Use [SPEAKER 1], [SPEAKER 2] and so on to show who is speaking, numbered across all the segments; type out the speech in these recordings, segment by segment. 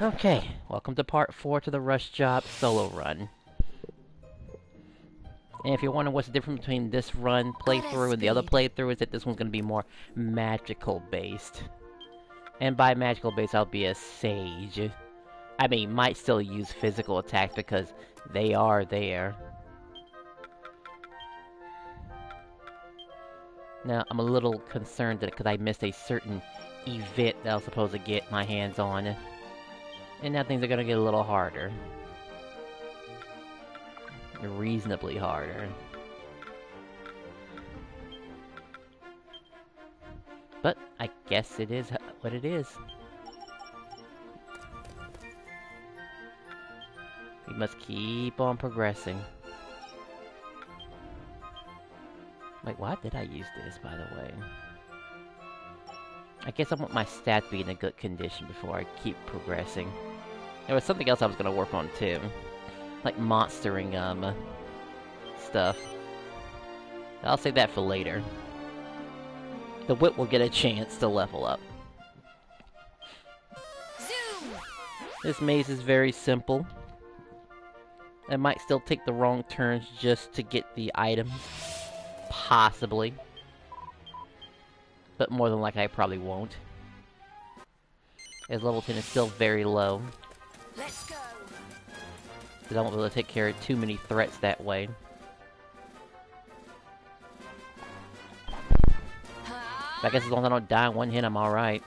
[SPEAKER 1] Okay, welcome to part 4 to the Rush Job solo run. And if you're wondering what's the difference between this run playthrough and the other playthrough, is that this one's going to be more magical based. And by magical based, I'll be a sage. I mean, might still use physical attacks because they are there. Now, I'm a little concerned that because I missed a certain event that I was supposed to get my hands on. And now things are gonna get a little harder. Reasonably harder. But I guess it is what it is. We must keep on progressing. Wait, why did I use this, by the way? I guess I want my stats to be in a good condition before I keep progressing. There was something else I was gonna work on, too. Like monstering, stuff. I'll save that for later. The whip will get a chance to level up. Zoom! This maze is very simple. I might still take the wrong turns just to get the items. Possibly. But more than likely I probably won't. As level 10 is still very low. Let's go! Because I won't be able to take care of too many threats that way. I guess as long as I don't die in one hit, I'm alright.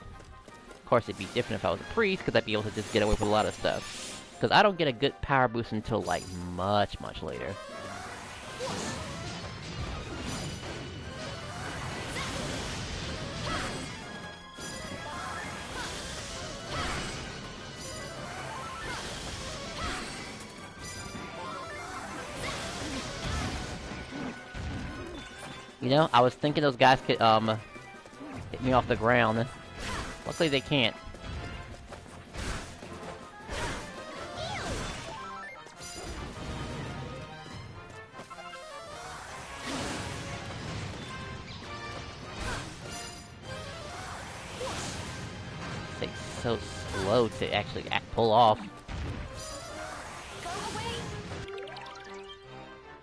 [SPEAKER 1] Of course, it'd be different if I was a priest, because I'd be able to just get away with a lot of stuff. Because I don't get a good power boost until, like, much, much later. You know, I was thinking those guys could, hit me off the ground. Luckily they can't. It takes so slow to actually pull off.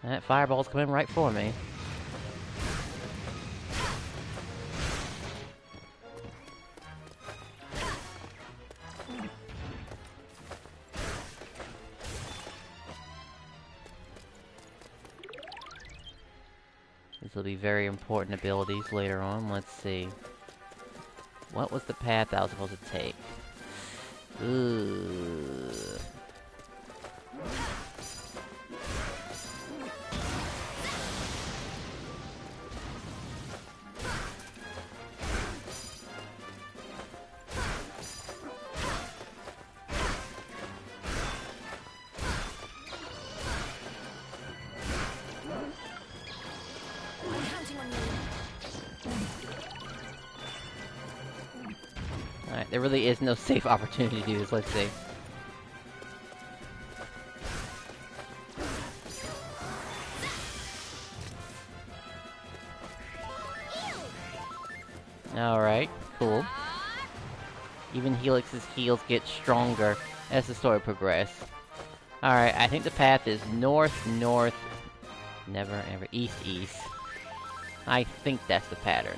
[SPEAKER 1] That fireball's coming right for me. These will be very important abilities later on. Let's see. What was the path I was supposed to take? Ooh. Alright, there really is no safe opportunity to do this, let's see. Alright, cool. Even Helix's heals get stronger as the story progresses. Alright, I think the path is north, north, never, ever, east, east. I think that's the pattern.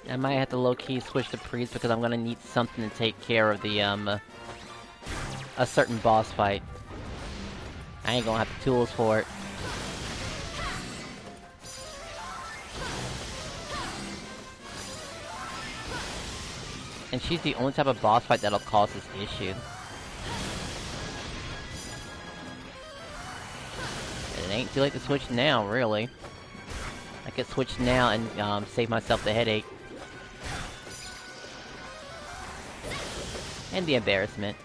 [SPEAKER 1] I might have to low-key switch to priest because I'm gonna need something to take care of the, a certain boss fight. I ain't gonna have the tools for it. And she's the only type of boss fight that'll cause this issue. And it ain't too late to switch now, really. I could switch now and, save myself the headache. And the embarrassment.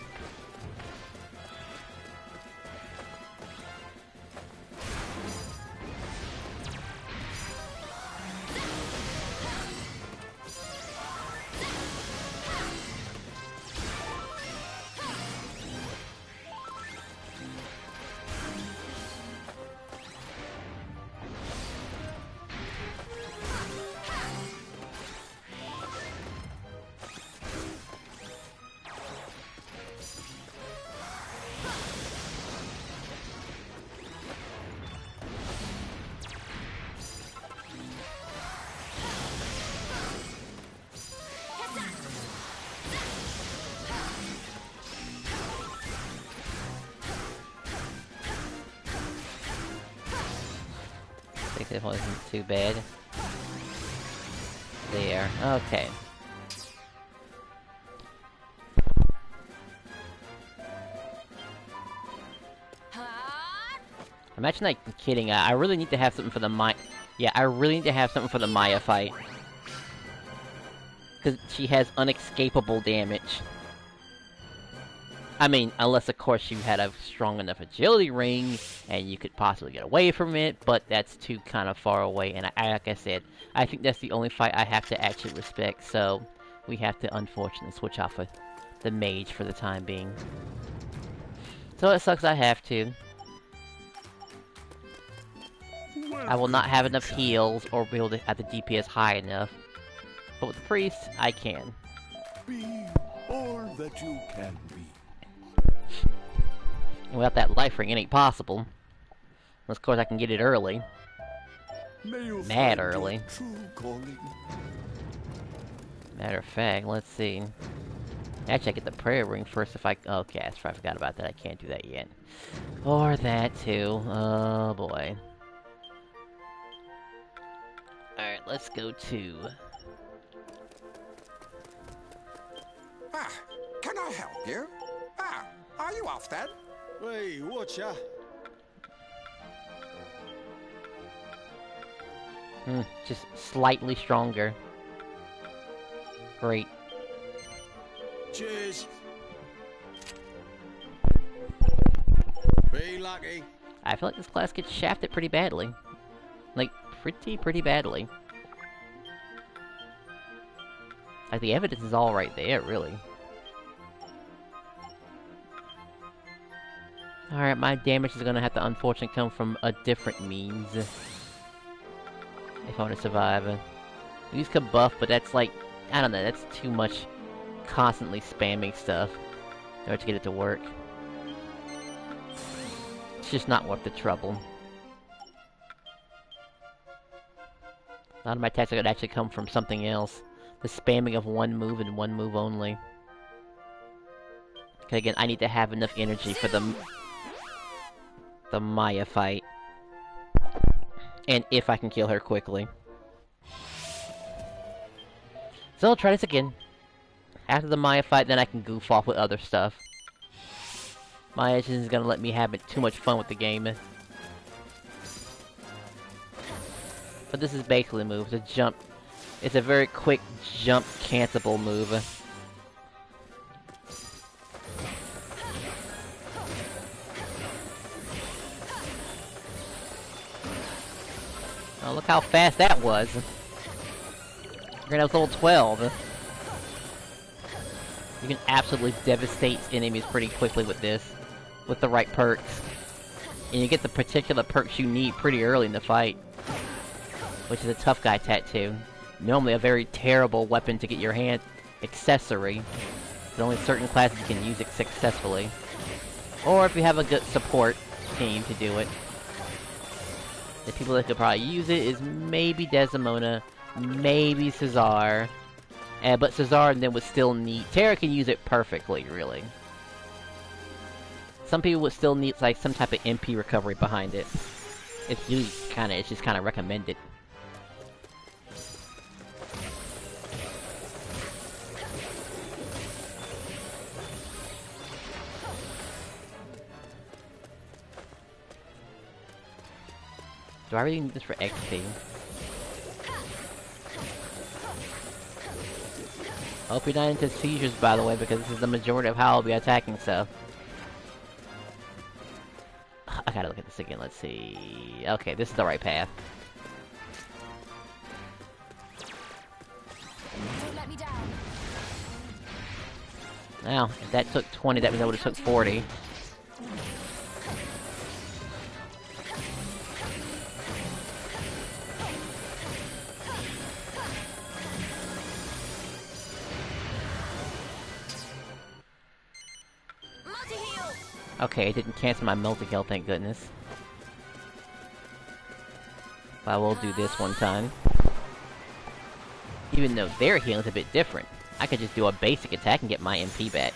[SPEAKER 1] It wasn't too bad. There. Okay. I'm actually not kidding. I really need to have something for the Maya. Yeah, I really need to have something for the Maya fight. Because she has unescapable damage. I mean, unless of course you had a strong enough agility ring, and you could possibly get away from it, but that's too kind of far away, and like I said, I think that's the only fight I have to actually respect, so we have to unfortunately switch off with the mage for the time being. So it sucks I have to. I will not have enough heals, or be able to have the DPS high enough, but with the priest, I can.
[SPEAKER 2] Be all that you can be.
[SPEAKER 1] Without that life ring, it ain't possible. Unless, of course, I can get it early. Mad early. Matter of fact, let's see. Actually, I get the prayer ring first if I... Okay, I forgot about that. I can't do that yet. Or that, too. Oh, boy. Alright, let's go to...
[SPEAKER 3] Can I help you? Are you off then?
[SPEAKER 4] Hey, watcha.
[SPEAKER 1] Just slightly stronger. Great.
[SPEAKER 4] Cheers. Be lucky.
[SPEAKER 1] I feel like this class gets shafted pretty badly. Like, pretty badly. Like, the evidence is all right there, really. Alright, my damage is gonna have to unfortunately come from a different means. If I want to survive. Use buff, but that's like... I don't know, that's too much constantly spamming stuff in order to get it to work. It's just not worth the trouble. A lot of my attacks are gonna actually come from something else. The spamming of one move and one move only. Because again, I need to have enough energy for the Maya fight. And if I can kill her quickly. So I'll try this again. After the Maya fight, then I can goof off with other stuff. Maya isn't gonna let me have too much fun with the game. But this is basically a move. It's a jump. It's a very quick jump cancelable move. Oh, look how fast that was. Granted, I was level 12. You can absolutely devastate enemies pretty quickly with this. With the right perks. And you get the particular perks you need pretty early in the fight. Which is a tough guy tattoo. Normally a very terrible weapon to get your hand accessory. There's only certain classes you can use it successfully. Or if you have a good support team to do it. The people that could probably use it is maybe Desdemona, maybe Cesar. But Cesar then would still need... Terra can use it perfectly, really. Some people would still need like some type of MP recovery behind it. It's just kinda recommended. Do I really need this for XP? Hope you're not into seizures, by the way, because this is the majority of how I'll be attacking stuff. I gotta look at this again, let's see... Okay, this is the right path.
[SPEAKER 5] Don't let me down.
[SPEAKER 1] Now, if that took 20, that means I would've took 40. Okay, it didn't cancel my multi-kill, thank goodness. But I will do this one time. Even though their healing's a bit different. I could just do a basic attack and get my MP back.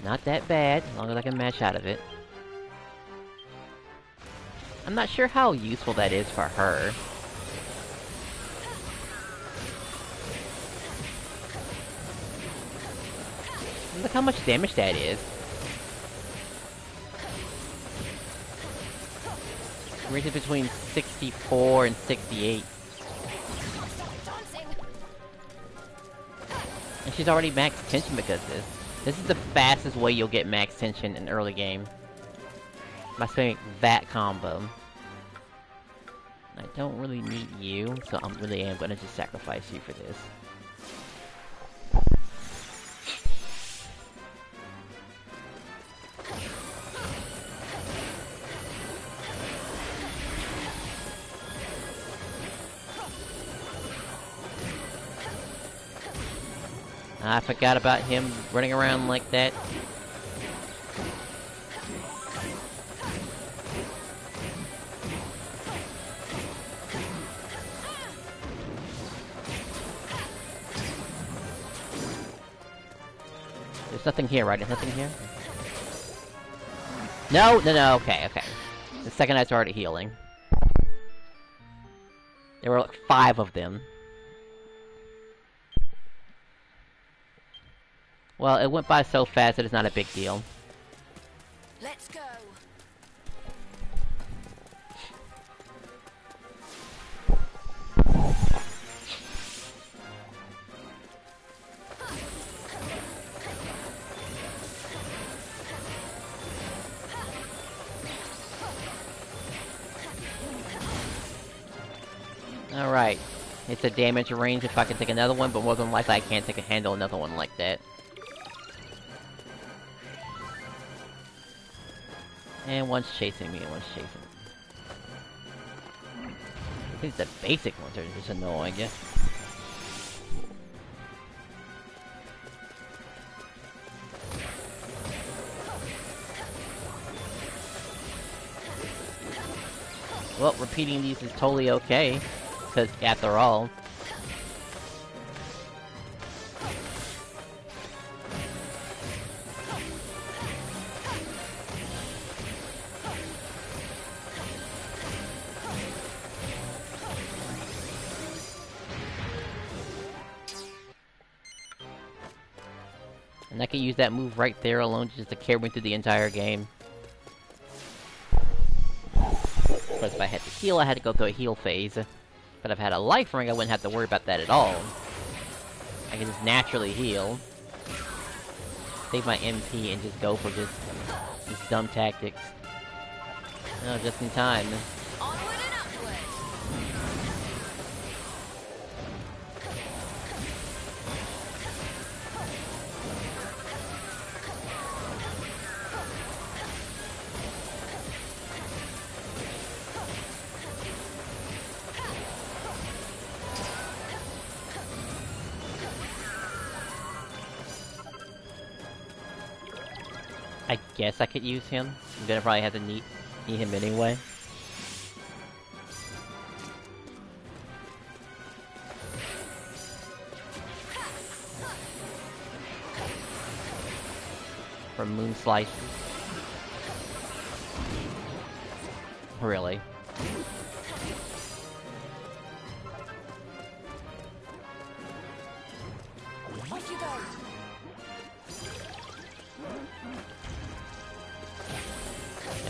[SPEAKER 1] Not that bad, as long as I can match out of it. I'm not sure how useful that is for her. Look how much damage that is. Ranges between 64 and 68. And she's already max tension because of this. This is the fastest way you'll get max tension in early game. By saying that combo. I don't really need you, so I really am gonna just sacrifice you for this. I forgot about him running around like that. There's nothing here, right? There's nothing here? No, okay, okay. The second I started healing. There were like 5 of them. Well, it went by so fast that it's not a big deal.
[SPEAKER 5] Let's go.
[SPEAKER 1] Alright. It's a damage range if I can take another one, but more than likely I can't handle another one like that. And one's chasing me, and one's chasing me. I think the basic ones are just annoying, yeah. Well, repeating these is totally okay, because after all... And I can use that move right there alone just to carry me through the entire game. Of course, if I had to heal, I had to go through a heal phase. But if I had a life ring, I wouldn't have to worry about that at all. I can just naturally heal. Save my MP and just go for just these dumb tactics. Oh, just in time.
[SPEAKER 5] Onward and upward.
[SPEAKER 1] I guess I could use him. I'm gonna probably have to need him anyway. For moon slices. Really?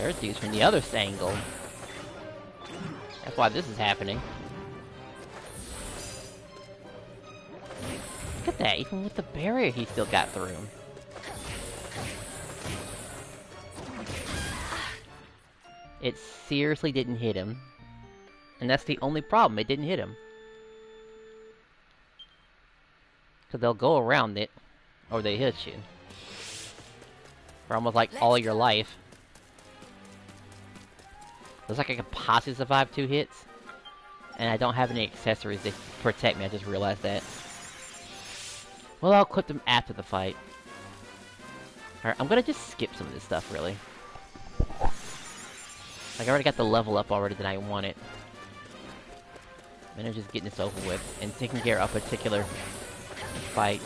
[SPEAKER 1] There's dudes from the other angle. That's why this is happening. Look at that, even with the barrier he still got through. It seriously didn't hit him. And that's the only problem, it didn't hit him. Because they'll go around it, or they hit you. For almost like all your life. Looks like I could possibly survive 2 hits. And I don't have any accessories to protect me, I just realized that. Well, I'll equip them after the fight. Alright, I'm gonna just skip some of this stuff, really. Like, I already got the level up already that I wanted. And I'm just getting this over with, and taking care of a particular fight.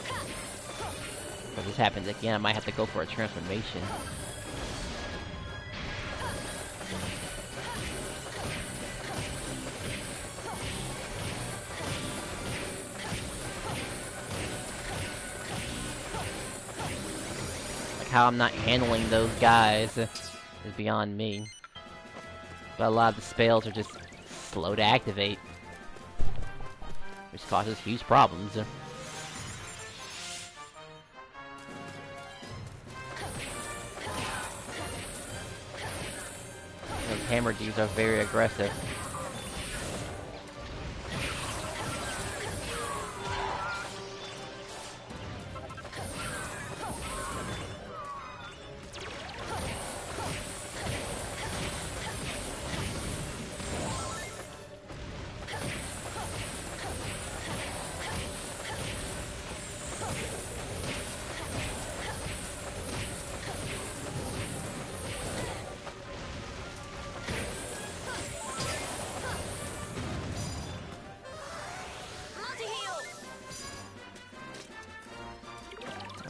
[SPEAKER 1] If this happens again, I might have to go for a transformation. Like, how I'm not handling those guys is beyond me. But a lot of the spells are just slow to activate. Which causes huge problems. Those hammer dudes are very aggressive.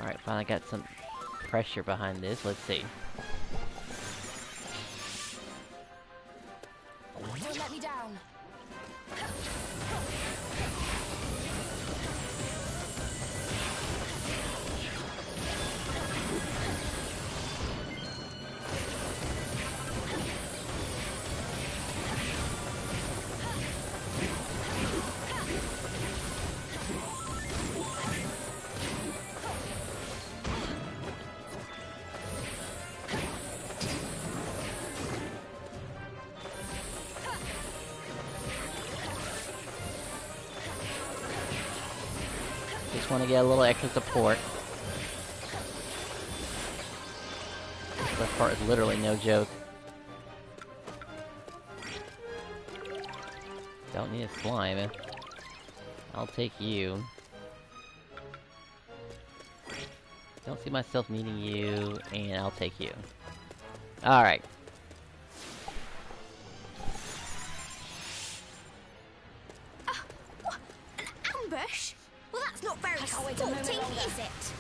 [SPEAKER 1] Alright, finally got some pressure behind this. Let's see.
[SPEAKER 5] Don't let me down.
[SPEAKER 1] Just want to get a little extra support. This part is literally no joke. Don't need a slime. I'll take you. Don't see myself needing you, and I'll take you. Alright.
[SPEAKER 5] What? An ambush? Well, that's not very sporting, is it?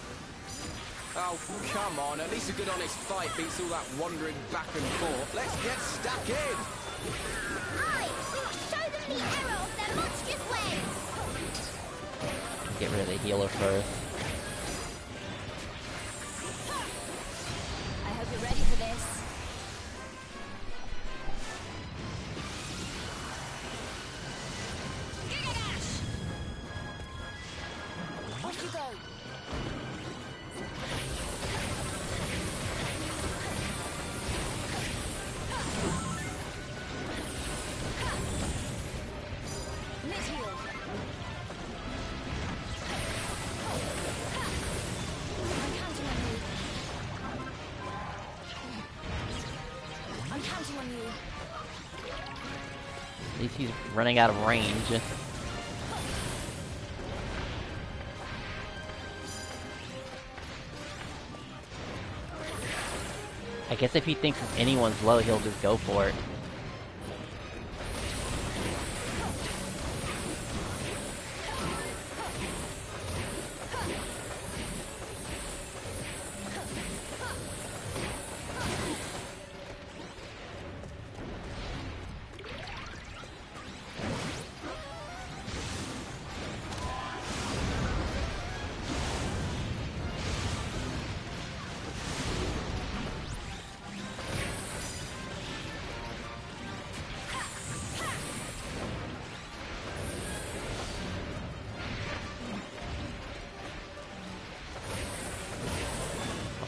[SPEAKER 4] Oh, come on. At least a good honest fight beats all that wandering back and forth. Let's get stuck in.
[SPEAKER 5] Aye, we must show them the error of their monstrous ways.
[SPEAKER 1] Get rid of the healer first.
[SPEAKER 5] I hope you're ready for this. Off you go. Let's heal. I'm counting on you.
[SPEAKER 1] At least he's running out of range. I guess if he thinks anyone's low, he'll just go for it.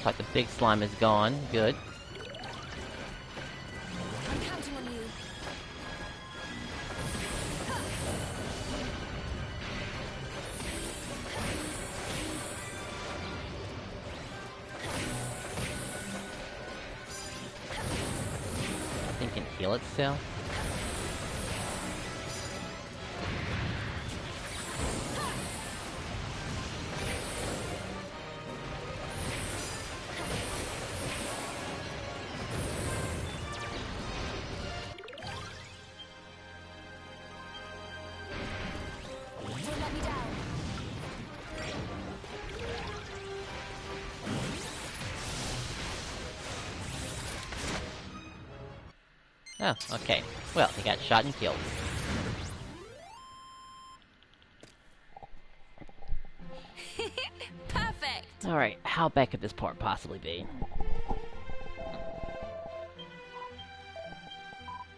[SPEAKER 1] like the big slime is gone. Good.
[SPEAKER 5] I'm counting on you.
[SPEAKER 1] I think it can heal itself.
[SPEAKER 5] Don't let me down.
[SPEAKER 1] Oh, okay. Well, he got shot and killed.
[SPEAKER 5] Perfect.
[SPEAKER 1] Alright, how bad could this part possibly be?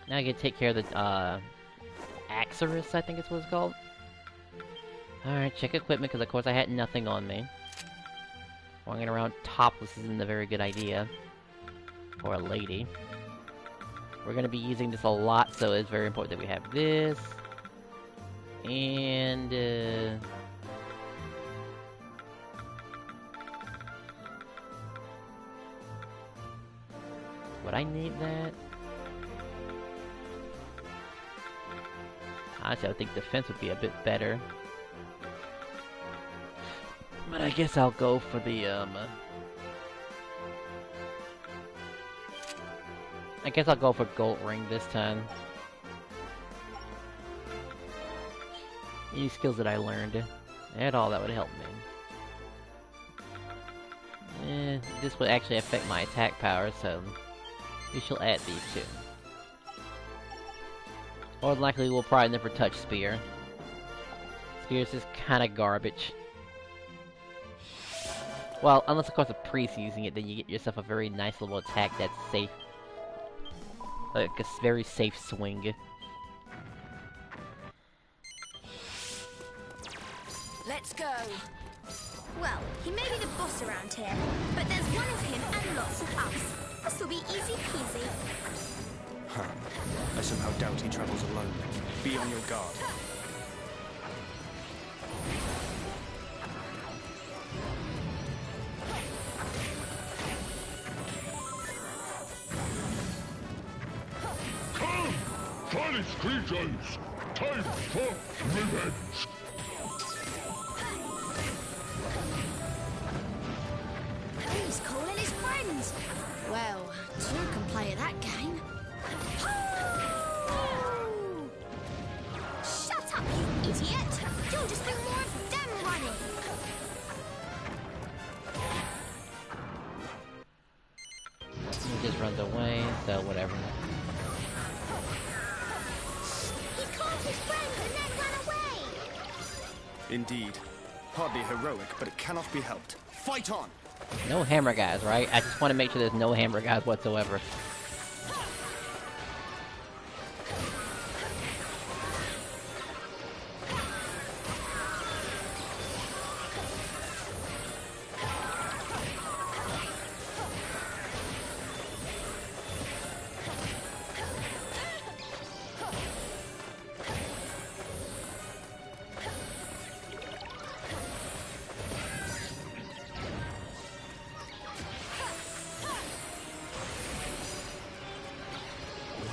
[SPEAKER 1] Now I can take care of the, Axorus, I think it's what it's called. Alright, check equipment, because of course I had nothing on me. Walking around topless isn't a very good idea. For a lady. We're gonna be using this a lot, so it's very important that we have this. And, would I need that? Honestly, I think defense would be a bit better. But I guess I'll go for the, I guess I'll go for Gold Ring this time. Any skills that I learned at all that would help me. This would actually affect my attack power, so we shall add these two. More than likely, we'll probably never touch Spear. Spear's just kinda garbage. Well, unless of course a priest using it, then you get yourself a very nice little attack that's safe. Like a very safe swing.
[SPEAKER 5] Let's go. Well, he may be the boss around here, but there's one of him and lots of us. This will be easy peasy.
[SPEAKER 6] Huh. I somehow doubt he travels alone. Be on your guard.
[SPEAKER 2] Come, Valley's creatures! Time for revenge!
[SPEAKER 5] He's calling his friends. Well, two can play at that game. Shut up, you idiot! You'll just bring more of them running.
[SPEAKER 1] He just runs away, so whatever.
[SPEAKER 5] He called his friends and then ran away.
[SPEAKER 6] Indeed. Hardly heroic, but it cannot be helped. Fight on!
[SPEAKER 1] No hammer guys, right? I just want to make sure there's no hammer guys whatsoever.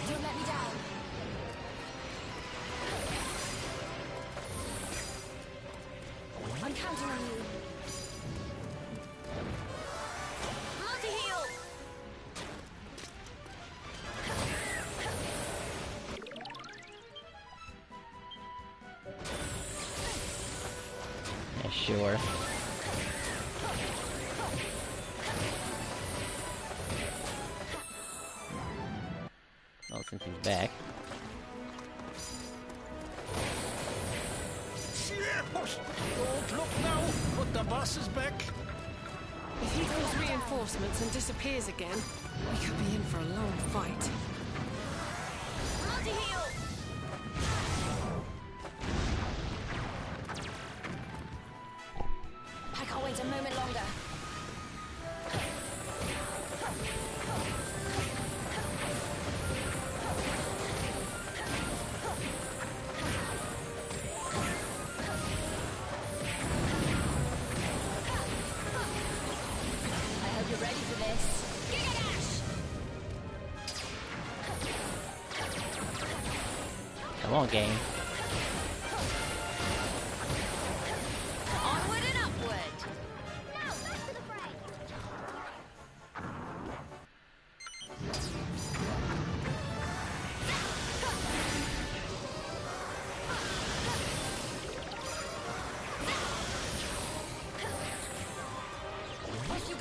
[SPEAKER 5] Don't let me down. I'm counting on you. Multi-heal!
[SPEAKER 1] Yeah, sure. Well, since he's back.
[SPEAKER 6] Don't look now, but the boss is back.
[SPEAKER 7] If he calls reinforcements and disappears again, we could be in for a long fight.
[SPEAKER 5] Multi-heal! I can't wait a moment longer.
[SPEAKER 1] Come on, game.
[SPEAKER 5] Onward and upward. Now, back to the fray.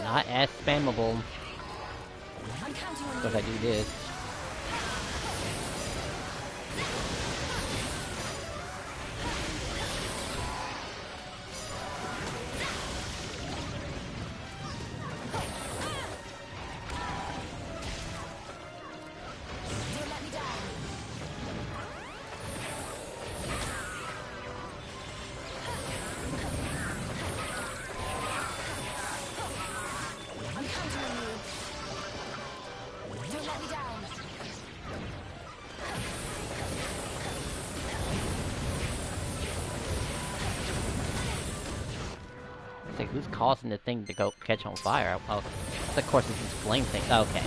[SPEAKER 1] Not as spammable.
[SPEAKER 5] I'm counting on
[SPEAKER 1] If I do this.
[SPEAKER 5] Don't let me down. I'm counting on you. Don't let me down.
[SPEAKER 1] It's like, who's causing the thing to go catch on fire? Oh, of course it's this flame thing. Okay.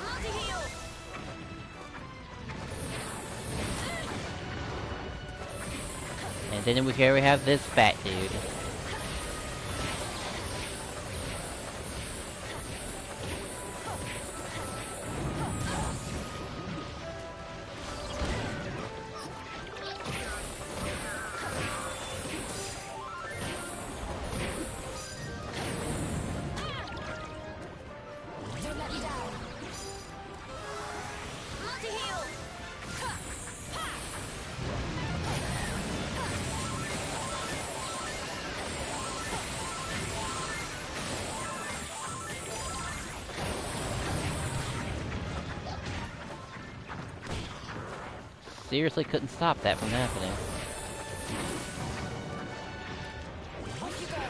[SPEAKER 5] Multi-heal.
[SPEAKER 1] And then here we have this fat dude.
[SPEAKER 5] Don't let me down. Multi-heal.
[SPEAKER 1] Seriously couldn't stop that from happening.
[SPEAKER 5] Off you go.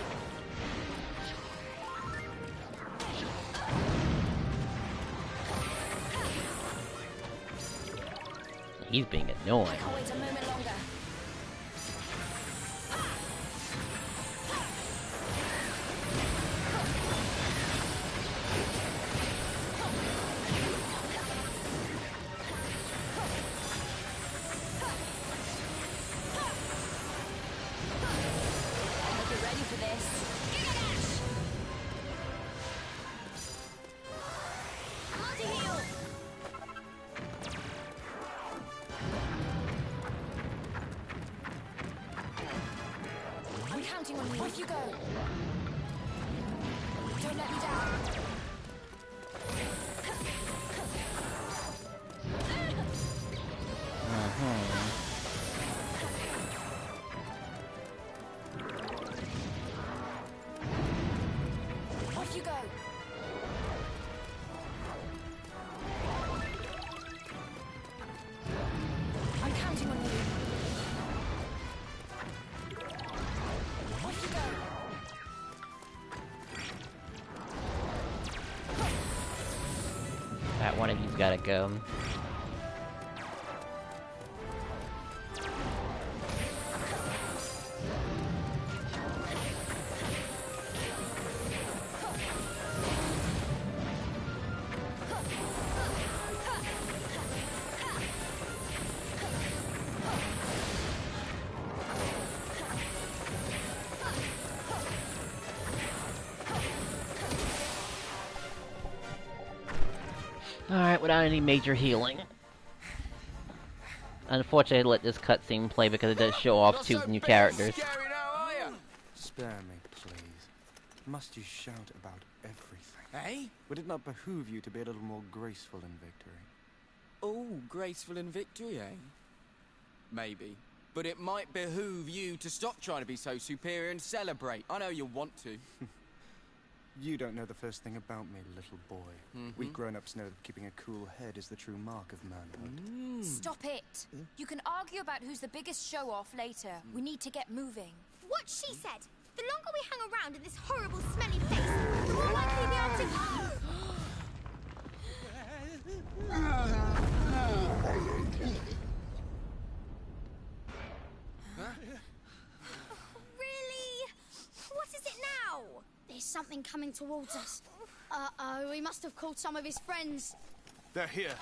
[SPEAKER 1] He's being annoying.
[SPEAKER 5] I can't wait a moment longer. I hope you're ready for this. Multi-heal. I'm counting on you. Off you go. Don't let me down. Off you go. I'm counting on you. Off you go.
[SPEAKER 1] That one of you's gotta go. Alright, without any major healing. Unfortunately, I let this cutscene play because it does show off two new characters.
[SPEAKER 4] Scary now, are ya?
[SPEAKER 6] Spare me, please. Must you shout about everything?
[SPEAKER 4] Eh?
[SPEAKER 6] Would it not behoove you to be a little more graceful in victory?
[SPEAKER 4] Oh, graceful in victory, eh? Maybe. But it might behoove you to stop trying to be so superior and celebrate. I know you want to.
[SPEAKER 6] You don't know the first thing about me, little boy. We grown-ups know that keeping a cool head is the true mark of manhood.
[SPEAKER 5] Stop it. You can argue about who's the biggest show-off later. We need to get moving. What she said. The longer we hang around in this horrible, smelly place, the more likely we are to... something coming towards us. Uh-oh, we must have called some of his friends.
[SPEAKER 6] They're here.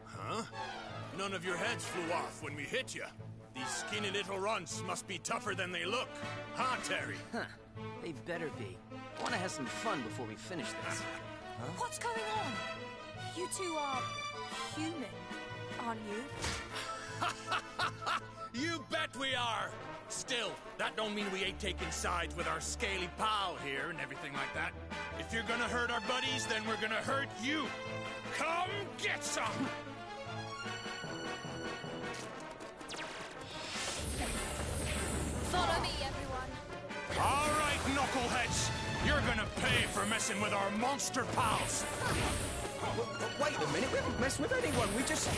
[SPEAKER 2] Huh? None of your heads flew off when we hit you. These skinny little runts must be tougher than they look. Huh, Terry?
[SPEAKER 8] Huh. They better be. I want to have some fun before we finish this.
[SPEAKER 5] What's going on? You two are human, aren't you?
[SPEAKER 2] You bet we are! Still, that don't mean we ain't taking sides with our scaly pal here and everything like that. If you're gonna hurt our buddies, then we're gonna hurt you. Come get some!
[SPEAKER 5] Follow me, everyone.
[SPEAKER 2] All right, knuckleheads. You're gonna pay for messing with our monster pals.
[SPEAKER 8] Wait a minute, we haven't messed with anyone, we just...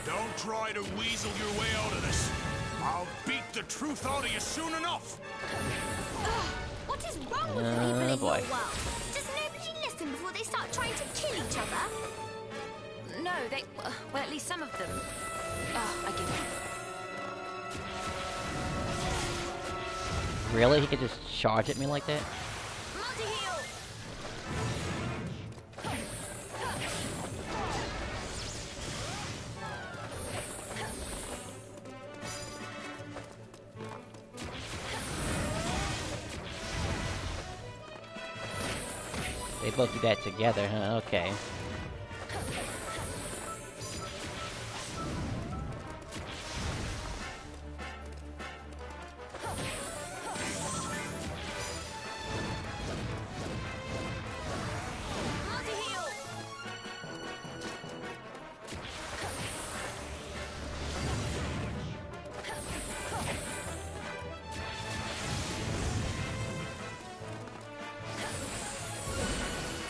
[SPEAKER 2] Don't try to weasel your way out of this. I'll beat the truth out of you soon enough.
[SPEAKER 5] What is wrong with people in your
[SPEAKER 1] boy.
[SPEAKER 5] world? Does nobody listen before they start trying to kill each other? No, they... Well, at least some of them. I give up.
[SPEAKER 1] Really? He could just charge at me like that?
[SPEAKER 5] Multi-heal!
[SPEAKER 1] They both do that together, huh? Okay.
[SPEAKER 5] Multi-heal!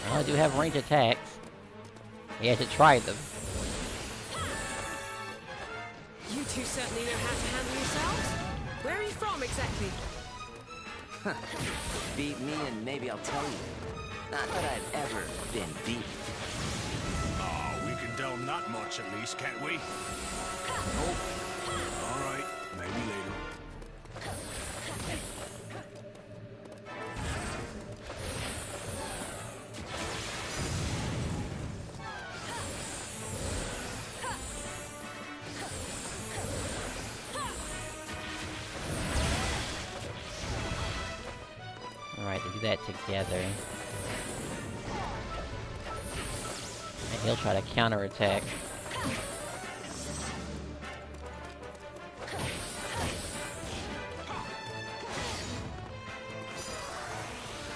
[SPEAKER 1] Well, I do have range attacks. You have to try them.
[SPEAKER 7] You two certainly know how to handle yourselves. Where are you from, exactly?
[SPEAKER 8] Beat me and maybe I'll tell you. Not that I've ever been beaten.
[SPEAKER 2] Oh, we can tell not much at least, can't we? All right, maybe later.
[SPEAKER 1] Alright, they do that together. And he'll try to counterattack.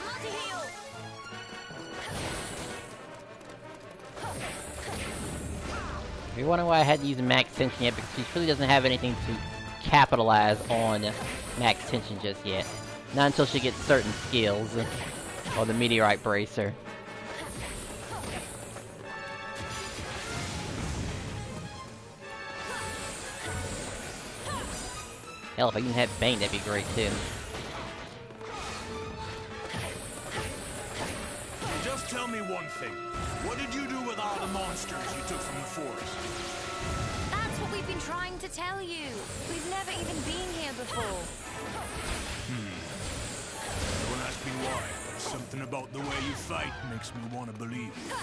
[SPEAKER 5] Multi-heal!
[SPEAKER 1] If you're wondering why I hadn't used max tension yet, because she really doesn't have anything to capitalize on max tension just yet. Not until she gets certain skills. Or the meteorite bracer. Hell, if I even had Bane, that'd be great too.
[SPEAKER 2] Just tell me one thing. What did you do with all the monsters you took from the forest?
[SPEAKER 5] That's what we've been trying to tell you. We've never even been here before.
[SPEAKER 2] Don't ask me why. Something about the way you fight makes me want to believe you.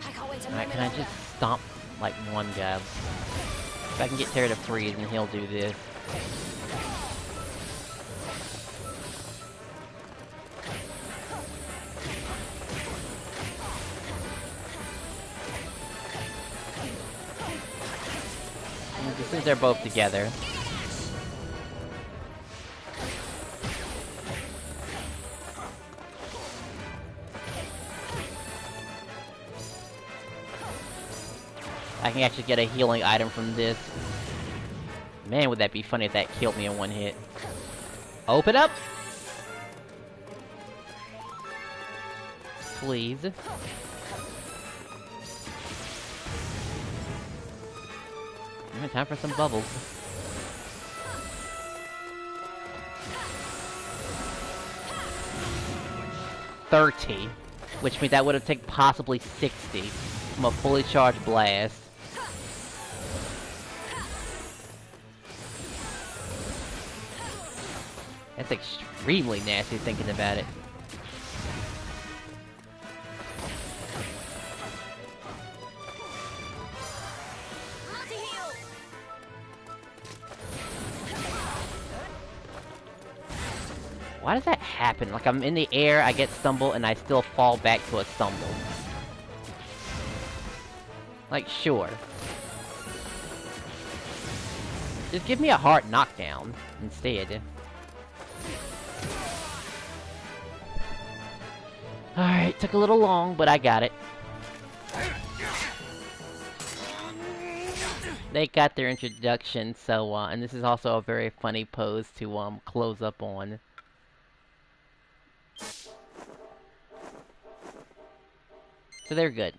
[SPEAKER 5] I can't wait to
[SPEAKER 1] Alright,
[SPEAKER 5] move
[SPEAKER 1] can I just stomp like one guy? If I can get Terry to freeze, then he'll do this. Since they're both together. I can actually get a healing item from this. Man, would that be funny if that killed me in one hit. Open up! Please. Time for some bubbles. 30. which means that would have taken possibly 60 from a fully charged blast. That's extremely nasty thinking about it. Why does that happen? Like, I'm in the air, I get stumble, and I still fall back to a stumble. Like, sure. Just give me a hard knockdown instead. Alright, took a little long, but I got it. They got their introduction, so, and this is also a very funny pose to, close up on. So they're good.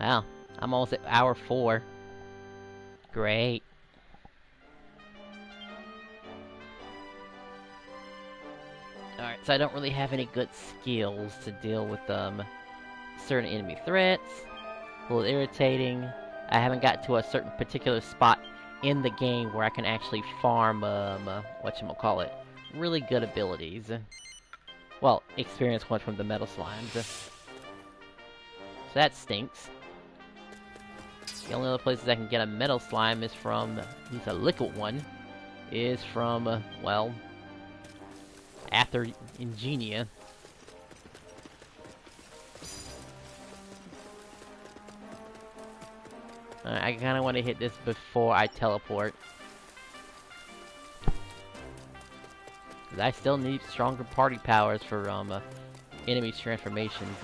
[SPEAKER 1] Wow, I'm almost at hour 4. Great. Alright, so I don't really have any good skills to deal with, certain enemy threats. A little irritating. I haven't got to a certain particular spot in the game where I can actually farm, whatchamacallit, really good abilities. Well, experience points from the metal slimes. So that stinks. The only other places I can get a metal slime is from, at least a liquid one, is from, well, after Ingenia. I kinda wanna hit this before I teleport. 'Cause I still need stronger party powers for, enemies' transformations.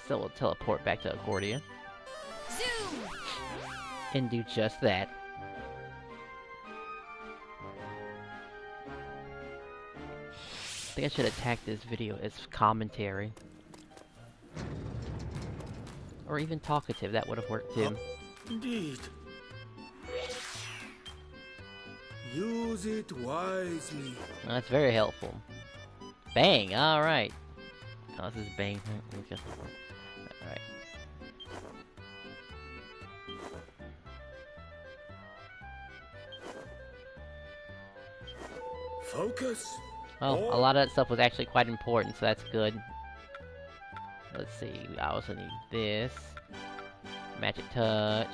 [SPEAKER 1] So we'll teleport back to Accordia.
[SPEAKER 5] Zoom!
[SPEAKER 1] And do just that. I think I should attack this video as commentary. Or even talkative, that would have worked too.
[SPEAKER 9] Indeed. Use it wisely.
[SPEAKER 1] Well, that's very helpful. Bang! Alright. Oh, this is bang. Alright.
[SPEAKER 9] Focus.
[SPEAKER 1] Well, a lot of that stuff was actually quite important, so that's good. Let's see, I also need this. Magic Touch.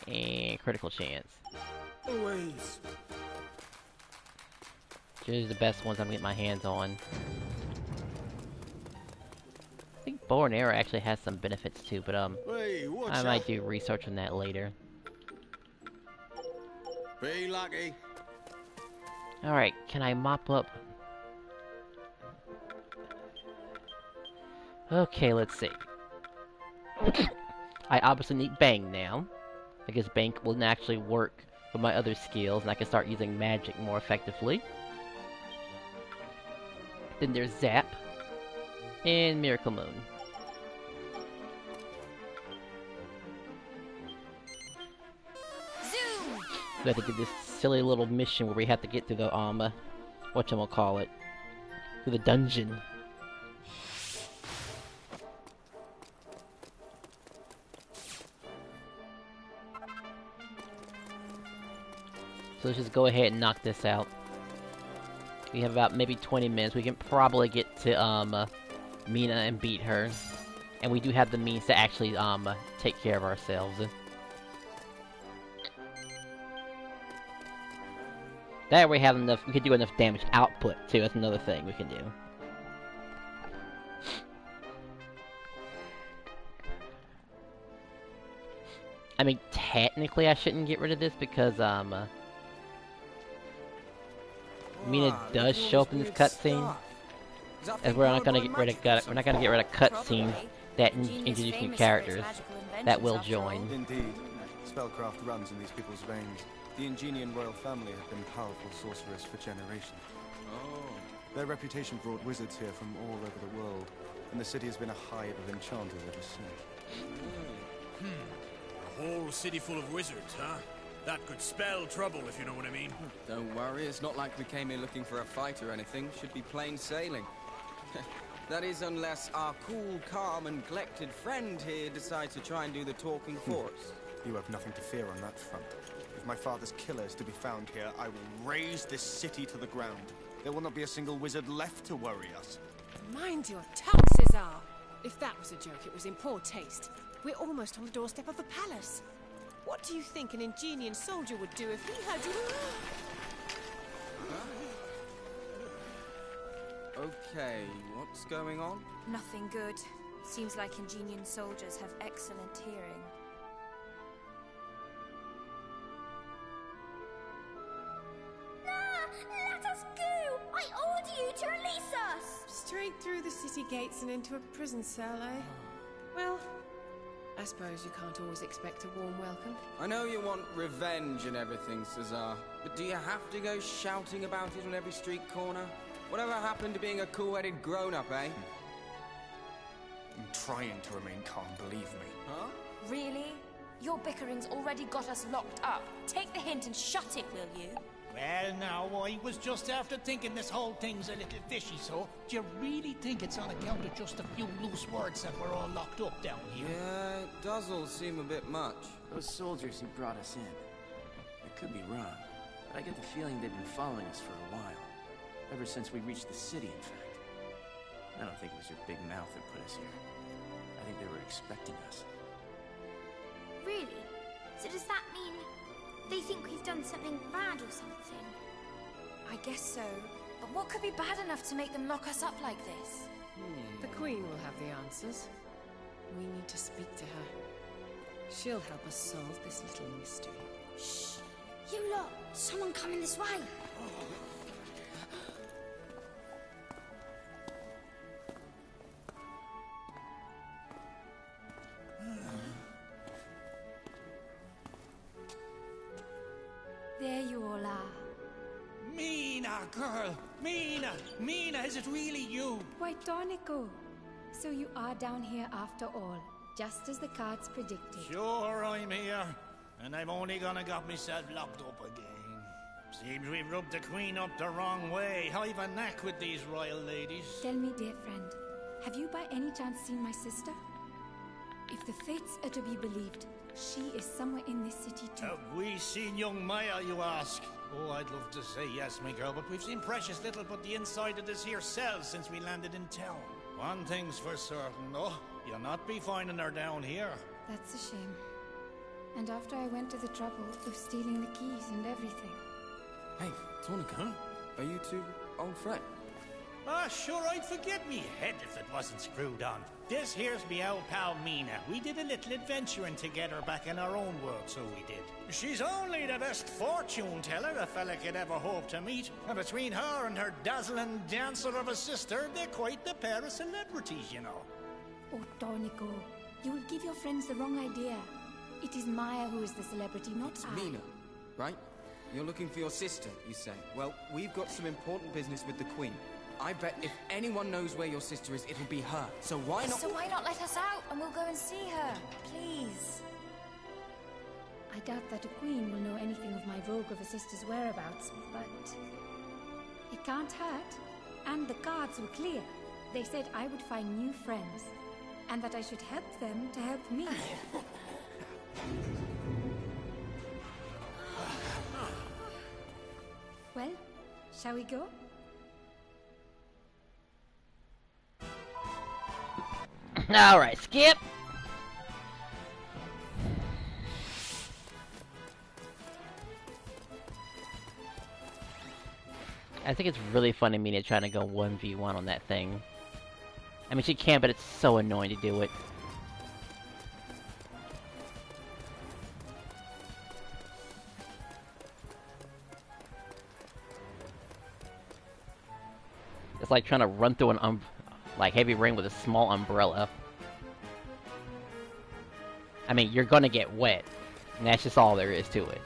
[SPEAKER 1] And Critical Chance.
[SPEAKER 9] Always.
[SPEAKER 1] These are the best ones I'm getting my hands on. I think bow and arrow actually has some benefits too, but
[SPEAKER 3] Hey, watch
[SPEAKER 1] I might
[SPEAKER 3] out.
[SPEAKER 1] do research on that later.
[SPEAKER 3] Be lucky.
[SPEAKER 1] Alright, can I mop up? Okay, let's see. I obviously need Bang now, because Bang will actually work with my other skills, and I can start using magic more effectively. Then there's Zap, and Miracle Moon.
[SPEAKER 5] Zoom!
[SPEAKER 1] We have to do this silly little mission where we have to get through the, whatchamacallit, through the dungeon. So let's just go ahead and knock this out. We have about maybe 20 minutes. We can probably get to, Mina and beat her. And we do have the means to actually, take care of ourselves. That way we have enough, we can do enough damage output, too. That's another thing we can do. I mean, technically I shouldn't get rid of this because, Mina does show up in this cutscene, as we're not gonna get rid of cutscenes that introduce new characters that will join.
[SPEAKER 6] Indeed. Spellcraft runs in these people's veins. The Ingenian royal family have been powerful sorcerers for generations. Their reputation brought wizards here from all over the world, and the city has been a hive of enchanters ever since.
[SPEAKER 2] A whole city full of wizards, huh? That could spell trouble, if you know what I mean.
[SPEAKER 4] Don't worry, it's not like we came here looking for a fight or anything. Should be plain sailing. That is, unless our cool, calm, and collected friend here decides to try and do the talking for us.
[SPEAKER 6] You have nothing to fear on that front. If my father's killer is to be found here, I will raze this city to the ground. There will not be a single wizard left to worry us.
[SPEAKER 7] Mind your tongue, Cesar! If that was a joke, it was in poor taste. We're almost on the doorstep of the palace. What do you think an Ingenian soldier would do if he heard you?
[SPEAKER 4] Okay, what's going on?
[SPEAKER 5] Nothing good. Seems like Ingenian soldiers have excellent hearing. Let us go! I order you to release us!
[SPEAKER 7] Straight through the city gates and into a prison cell, eh? Well, I suppose you can't always expect a warm welcome.
[SPEAKER 4] I know you want revenge and everything, Cesar, but do you have to go shouting about it on every street corner? Whatever happened to being a cool-headed grown-up, eh?
[SPEAKER 6] I'm trying to remain calm, believe me.
[SPEAKER 4] Huh?
[SPEAKER 5] Really? Your bickering's already got us locked up. Take the hint and shut it, will you?
[SPEAKER 10] Well, now, I was just after thinking this whole thing's a little fishy, so do you really think it's on account of just a few loose words that we're all locked up down here?
[SPEAKER 4] Yeah, it does all seem a bit much.
[SPEAKER 8] Those soldiers who brought us in. I could be wrong, but I get the feeling they've been following us for a while. Ever since we reached the city, in fact. I don't think it was your big mouth that put us here. I think they were expecting us.
[SPEAKER 5] Really? So does that mean they think we've done something bad or something? I guess so. But what could be bad enough to make them lock us up like this?
[SPEAKER 7] The Queen will have the answers. We need to speak to her. She'll help us solve this little mystery.
[SPEAKER 5] Shh! You lot! Someone coming this way! There you all are.
[SPEAKER 10] Mina, girl! Mina, is it really you?
[SPEAKER 11] Why, Dornico. So you are down here after all, just as the cards predicted.
[SPEAKER 10] Sure, I'm here. And I'm only gonna got myself locked up again. Seems we've rubbed the Queen up the wrong way. I've a knack with these royal ladies.
[SPEAKER 11] Tell me, dear friend, have you by any chance seen my sister? If the fates are to be believed, she is somewhere in this city too.
[SPEAKER 10] Have we seen young Maya, you ask? Oh, I'd love to say yes, my girl, but we've seen precious little but the inside of this here cell since we landed in town. One thing's for certain, though. You'll not be finding her down here.
[SPEAKER 11] That's a shame. And after I went to the trouble of stealing the keys and everything.
[SPEAKER 4] Hey, Tonica, are you two old friends?
[SPEAKER 10] Ah, sure, I'd forget me head if it wasn't screwed on. This here's me old pal Mina. We did a little adventuring together back in our own world, so we did. She's only the best fortune teller a fella could ever hope to meet. And between her and her dazzling dancer of a sister, they're quite the pair of celebrities, you know.
[SPEAKER 11] Oh, Dornico, you will give your friends the wrong idea. It is Maya who is the celebrity, not I.
[SPEAKER 4] Mina, right? You're looking for your sister, you say. Well, we've got some important business with the Queen. I bet if anyone knows where your sister is, it'll be her. So why not...
[SPEAKER 5] So why not let us out and we'll go and see her? Please.
[SPEAKER 11] I doubt that a queen will know anything of my rogue of a sister's whereabouts, but... it can't hurt. And the cards were clear. They said I would find new friends, and that I should help them to help me. Well, shall we go?
[SPEAKER 1] Alright, skip! I think it's really funny Mina trying to go 1v1 on that thing. I mean, she can, but it's so annoying to do it. It's like trying to run through an heavy rain with a small umbrella. I mean, you're gonna get wet, and that's just all there is to it.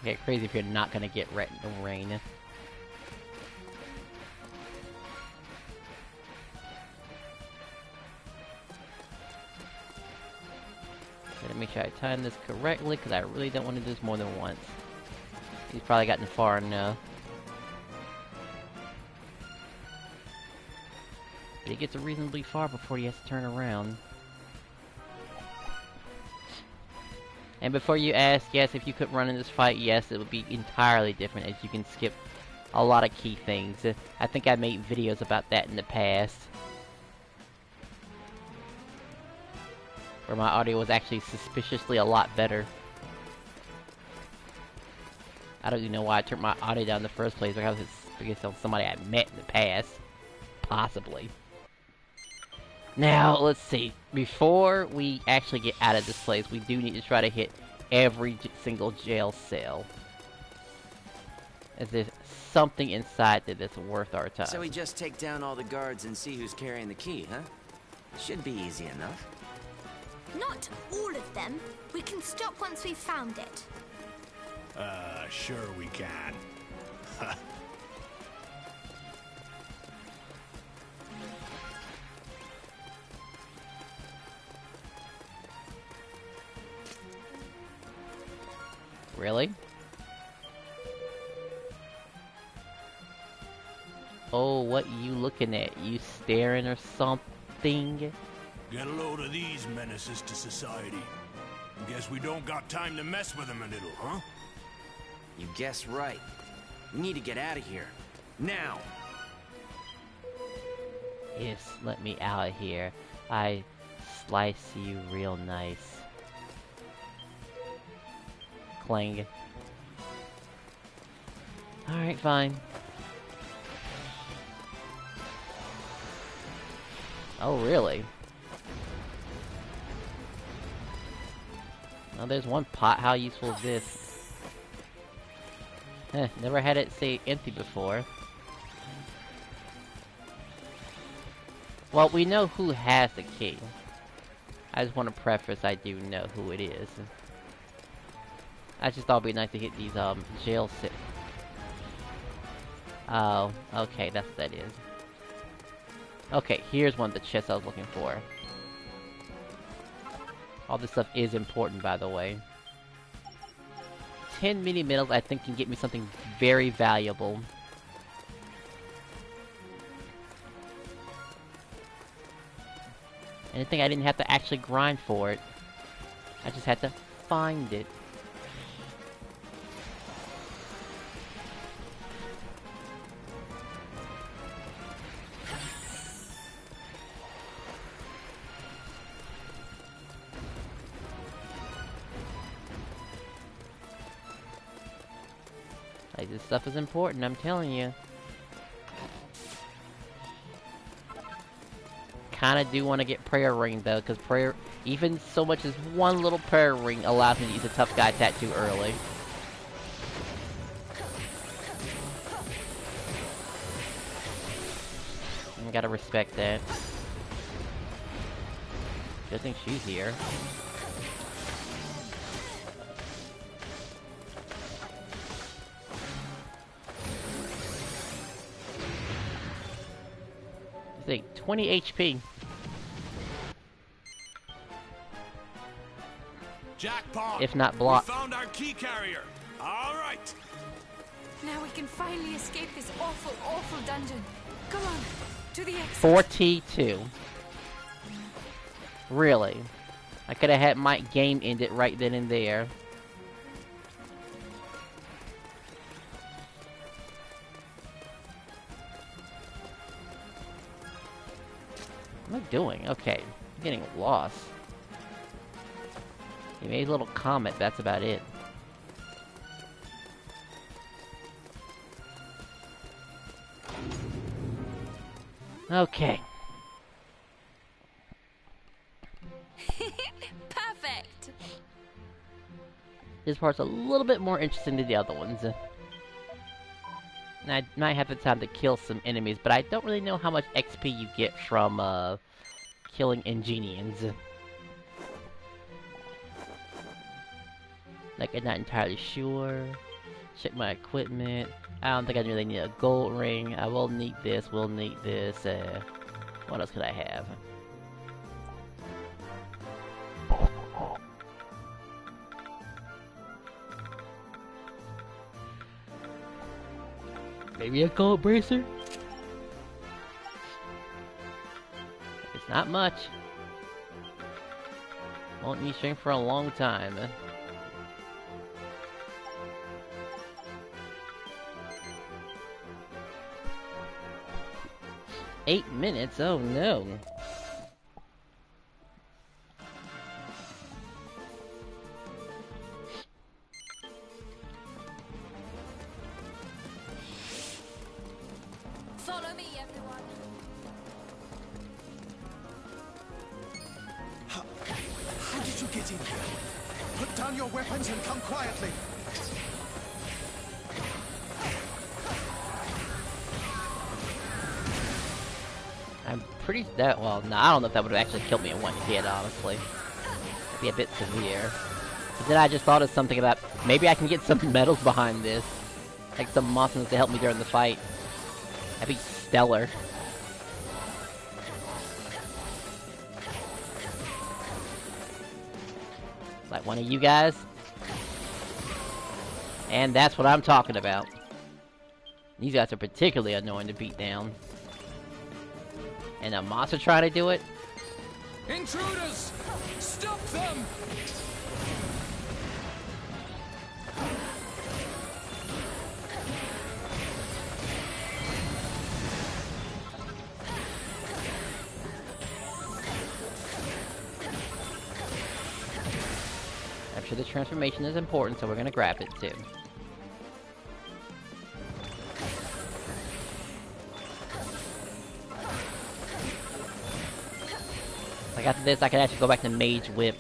[SPEAKER 1] Get crazy if you're not gonna get wet in the rain. Let me sure I time this correctly, because I really don't want to do this more than once. He's probably gotten far enough. But he gets reasonably far before he has to turn around. And before you ask, yes, if you could run in this fight, yes, it would be entirely different, as you can skip a lot of key things. I think I made videos about that in the past, where my audio was actually suspiciously a lot better. I don't even know why I turned my audio down in the first place, because it's somebody I met in the past. Possibly. Now, let's see. Before we actually get out of this place, we do need to try to hit every single jail cell. Is there something inside that's worth our time?
[SPEAKER 8] So we just take down all the guards and see who's carrying the key, huh? Should be easy enough.
[SPEAKER 5] Not all of them. We can stop once we've found it.
[SPEAKER 2] Sure we can.
[SPEAKER 1] Really? Oh, what you looking at? You staring or something?
[SPEAKER 2] Get a load of these menaces to society. Guess we don't got time to mess with them a little, huh?
[SPEAKER 8] You guess right. We need to get out of here. Now!
[SPEAKER 1] Yes, let me out of here. I slice you real nice. Clang. Alright, fine. Oh, really? Oh, there's one pot. How useful is this? Never had it say empty before. Well, we know who has the key. I just want to preface, I do know who it is. I just thought it'd be nice to hit these, jail sit. Oh, okay, that's what that is. Okay, here's one of the chests I was looking for. All this stuff is important, by the way. 10 mini medals, I think, can get me something very valuable. And I think I didn't have to actually grind for it. I just had to find it. Like, this stuff is important, I'm telling you. Kinda do want to get prayer ring though, because prayer, even so much as one little prayer ring allows me to use a tough guy tattoo early. I gotta respect that. Good thing she's here. I think 20 HP.
[SPEAKER 2] Jackpot!
[SPEAKER 1] If not blocked.
[SPEAKER 2] We found our key carrier. All right.
[SPEAKER 11] Now we can finally escape this awful, awful dungeon. Come on, to the exit.
[SPEAKER 1] 42. Really? I could have had my game ended right then and there. What am I doing? Okay. I'm getting lost. He made a little comment, that's about it. Okay.
[SPEAKER 5] Perfect.
[SPEAKER 1] This part's a little bit more interesting than the other ones. And I might have the time to kill some enemies, but I don't really know how much XP you get from, killing Ingenians. Like, I'm not entirely sure. Check my equipment. I don't think I really need a gold ring. I will need this, we'll need this, what else could I have? Maybe a cold bracer? It's not much. Won't need strength for a long time. 8 minutes? Oh no.
[SPEAKER 5] Follow me, everyone.
[SPEAKER 3] How did you get in here? Put down your weapons and come quietly.
[SPEAKER 1] I'm pretty well, no, I don't know if that would have actually killed me in one hit, honestly. It'd be a bit severe. But then I just thought of something about, maybe I can get some medals behind this. Like some monsters to help me during the fight. That'd be stellar. Like one of you guys. And that's what I'm talking about. These guys are particularly annoying to beat down. And a monster trying to do it?
[SPEAKER 3] Intruders! Stop them!
[SPEAKER 1] I'm sure the transformation is important, so we're gonna grab it too. Like after this, I can actually go back to Mage Whip.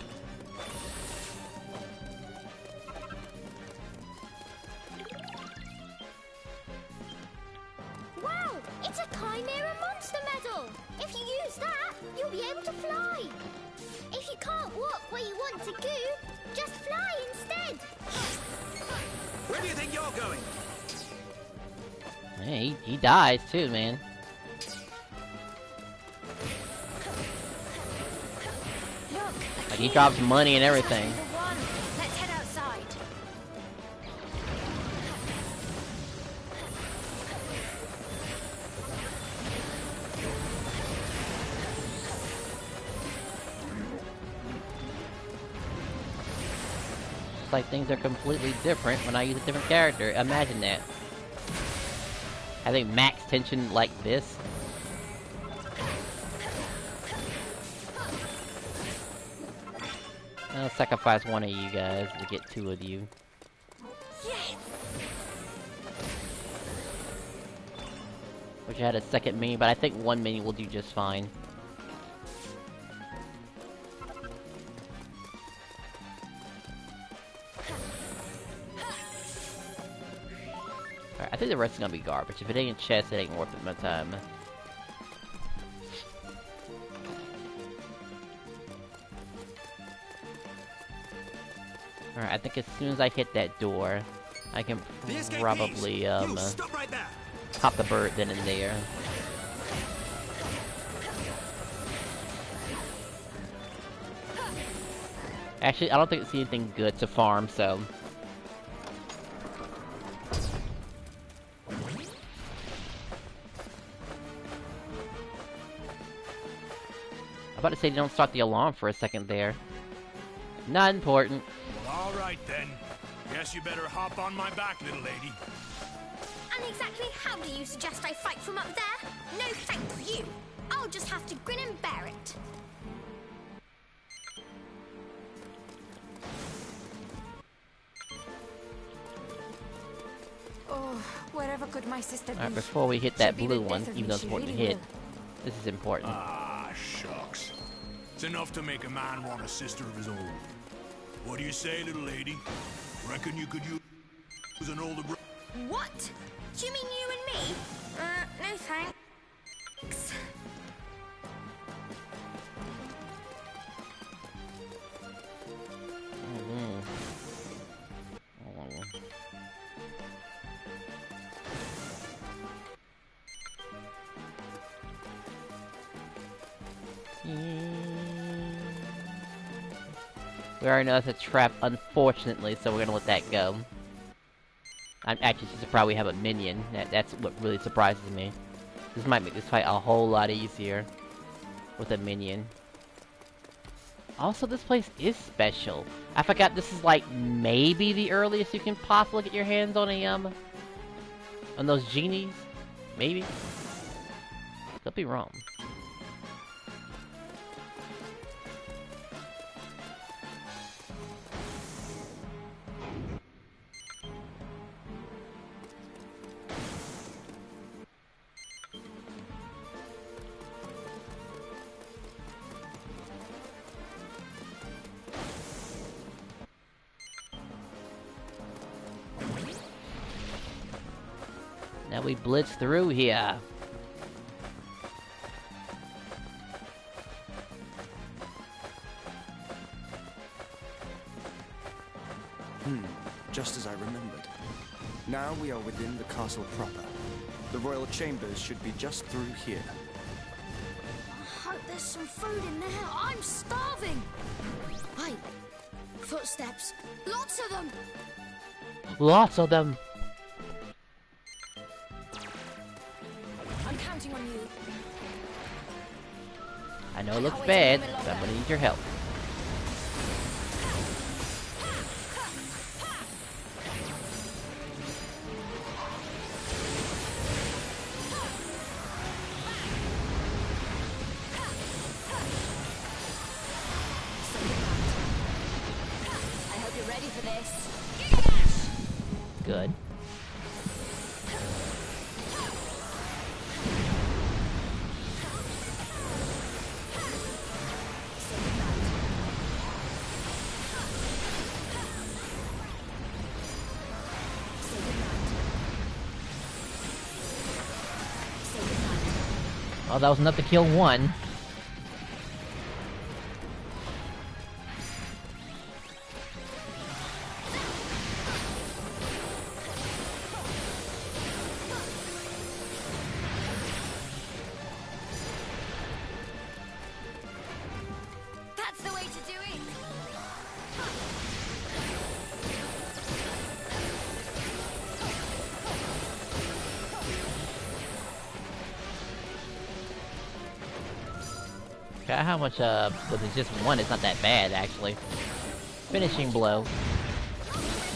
[SPEAKER 5] Wow! It's a Chimera Monster Medal! If you use that, you'll be able to fly! If you can't walk where you want to go, just fly instead!
[SPEAKER 3] Where do you think you're going?
[SPEAKER 1] Hey, he dies too, man. Like he drops money and everything.
[SPEAKER 5] Let's head outside.
[SPEAKER 1] It's like things are completely different when I use a different character. Imagine that. Having max tension like this. I'll sacrifice one of you guys to get 2 of you.
[SPEAKER 5] Yes!
[SPEAKER 1] Wish I had a second mini, but I think 1 mini will do just fine. Alright, I think the rest is gonna be garbage. If it ain't chest, it ain't worth it my time. Alright, I think as soon as I hit that door, I can probably,
[SPEAKER 3] Stop right there.
[SPEAKER 1] pop the bird then and there. Actually, I don't think it's anything good to farm, so... I'm about to say don't start the alarm for a second there. Not important.
[SPEAKER 2] Well, alright then. Guess you better hop on my back, little lady.
[SPEAKER 5] And exactly how do you suggest I fight from up there? No thank you! I'll just have to grin and bear it.
[SPEAKER 11] Oh, wherever could my sister be?
[SPEAKER 1] Alright, before we hit that
[SPEAKER 11] She'll be the
[SPEAKER 1] blue one,
[SPEAKER 11] death of
[SPEAKER 1] even
[SPEAKER 11] me,
[SPEAKER 1] though it's
[SPEAKER 11] she
[SPEAKER 1] important to
[SPEAKER 11] really
[SPEAKER 1] hit,
[SPEAKER 11] will.
[SPEAKER 1] this is important.
[SPEAKER 2] Ah, shucks. It's enough to make a man want a sister of his own. What do you say, little lady? Reckon you could use an older bro—
[SPEAKER 5] What? Do you mean you and me? No thanks.
[SPEAKER 1] We already know that's a trap, unfortunately, so we're gonna let that go. I'm actually surprised we have a minion. That's what really surprises me. This might make this fight a whole lot easier with a minion. Also, this place is special. I forgot this is like maybe the earliest you can possibly get your hands on a on those genies. Maybe. Could be wrong. Now we blitz through here.
[SPEAKER 6] Just as I remembered. Now we are within the castle proper. The royal chambers should be just through here.
[SPEAKER 12] I hope there's some food in there. I'm starving. Wait. Footsteps. Lots of them.
[SPEAKER 1] Lots of them.
[SPEAKER 12] I'm counting on you.
[SPEAKER 1] I know it looks bad, but I'm gonna need your help.
[SPEAKER 12] I hope you're ready for this.
[SPEAKER 1] Good. Oh, that was enough to kill one.
[SPEAKER 12] That's the way to do it.
[SPEAKER 1] Okay, how much, was it just one? It's not that bad, actually. Finishing blow.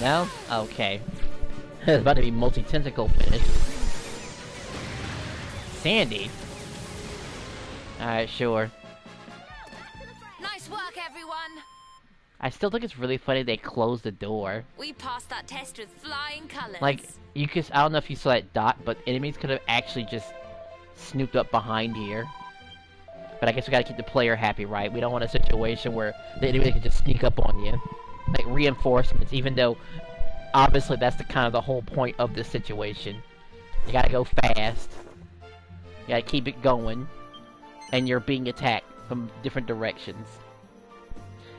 [SPEAKER 1] No? Okay. It's about to be multi-tentacle finish. Sandy? Alright, sure.
[SPEAKER 12] Nice work, everyone.
[SPEAKER 1] I still think it's really funny they closed the door.
[SPEAKER 12] We passed that test with flying colors.
[SPEAKER 1] Like, you could, I don't know if you saw that dot, but enemies could have actually just snooped up behind here. But I guess we gotta keep the player happy, right? We don't want a situation where the enemy can just sneak up on you. Like, reinforcements, even though, obviously, that's the kind of the whole point of this situation. You gotta go fast. You gotta keep it going. And you're being attacked from different directions.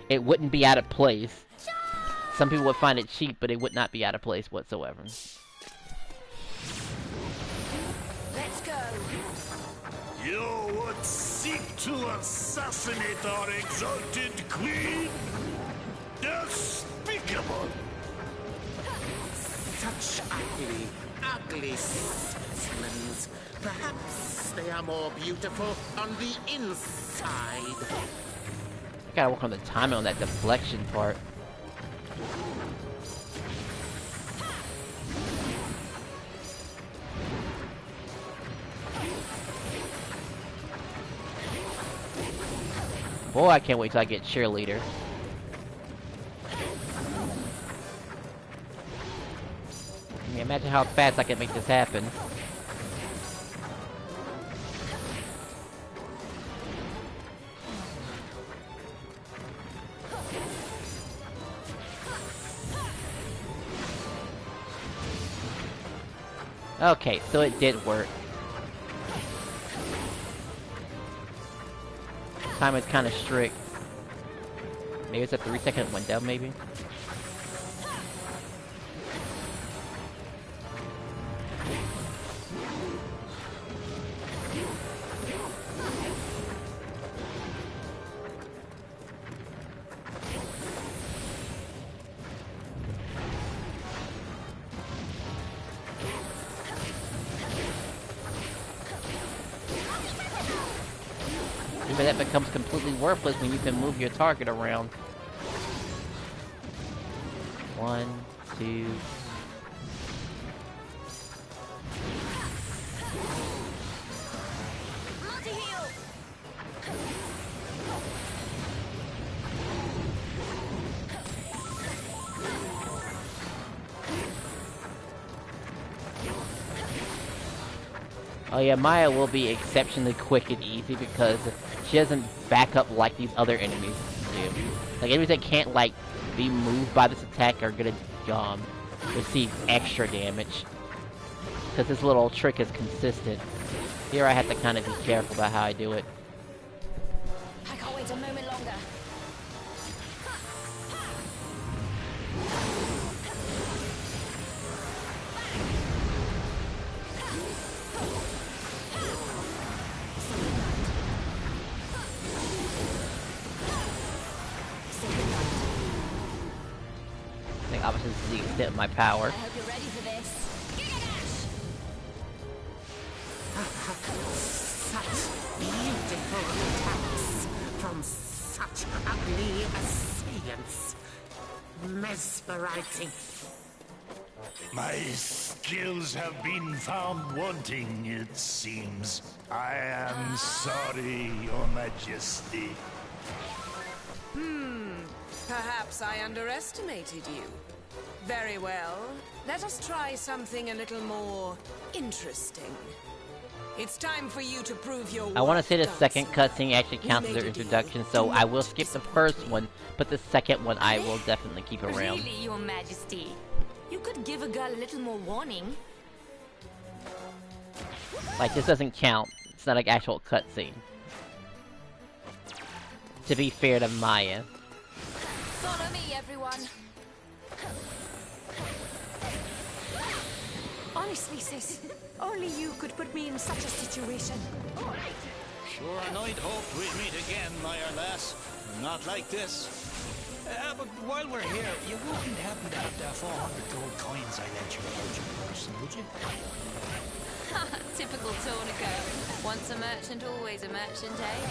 [SPEAKER 1] It wouldn't be out of place. Some people would find it cheap, but it would not be out of place whatsoever.
[SPEAKER 12] Let's go.
[SPEAKER 2] You would seek to assassinate our exalted queen? Despicable!
[SPEAKER 13] Such ugly, ugly specimens. Perhaps they are more beautiful on the inside.
[SPEAKER 1] I gotta work on the timing on that deflection part. Boy, I can't wait till I get cheerleader. Can you imagine how fast I can make this happen? Okay, so it did work. Time is kind of strict. Maybe it's a 3-second window, maybe? But that becomes completely worthless when you can move your target around. 1, 2... Oh yeah, Maya will be exceptionally quick and easy because she doesn't back up like these other enemies do. Like, enemies that can't, like, be moved by this attack are gonna, receive extra damage. Because this little trick is consistent. Here I have to kind of be careful about how I do it.
[SPEAKER 12] I can't wait a moment longer.
[SPEAKER 1] I think obviously this is the extent of my power.
[SPEAKER 12] I hope you're ready for this.
[SPEAKER 13] Such beautiful attacks from such ugly assailants. Mesmerizing.
[SPEAKER 2] My skills have been found wanting, it seems. I am sorry, Your Majesty.
[SPEAKER 7] Perhaps I underestimated you. Very well. Let us try something a little more interesting. It's time for you to prove your worth.
[SPEAKER 1] I want to say the second cutscene actually counts as their introduction, so I will skip the first one, but the second one I will definitely keep around.
[SPEAKER 12] Really, Your Majesty? You could give a girl a little more warning.
[SPEAKER 1] Like, this doesn't count. It's not like actual cutscene. To be fair to Maya.
[SPEAKER 12] Follow me, everyone.
[SPEAKER 7] Honestly, sis, only you could put me in such a situation.
[SPEAKER 10] Sure, and I'd hoped we'd meet again, my lass. Not like this. But while we're here, you wouldn't happen to have the 400 gold coins I lent you about your person, would you?
[SPEAKER 12] Typical Tornico. Once a merchant, always a merchant, eh?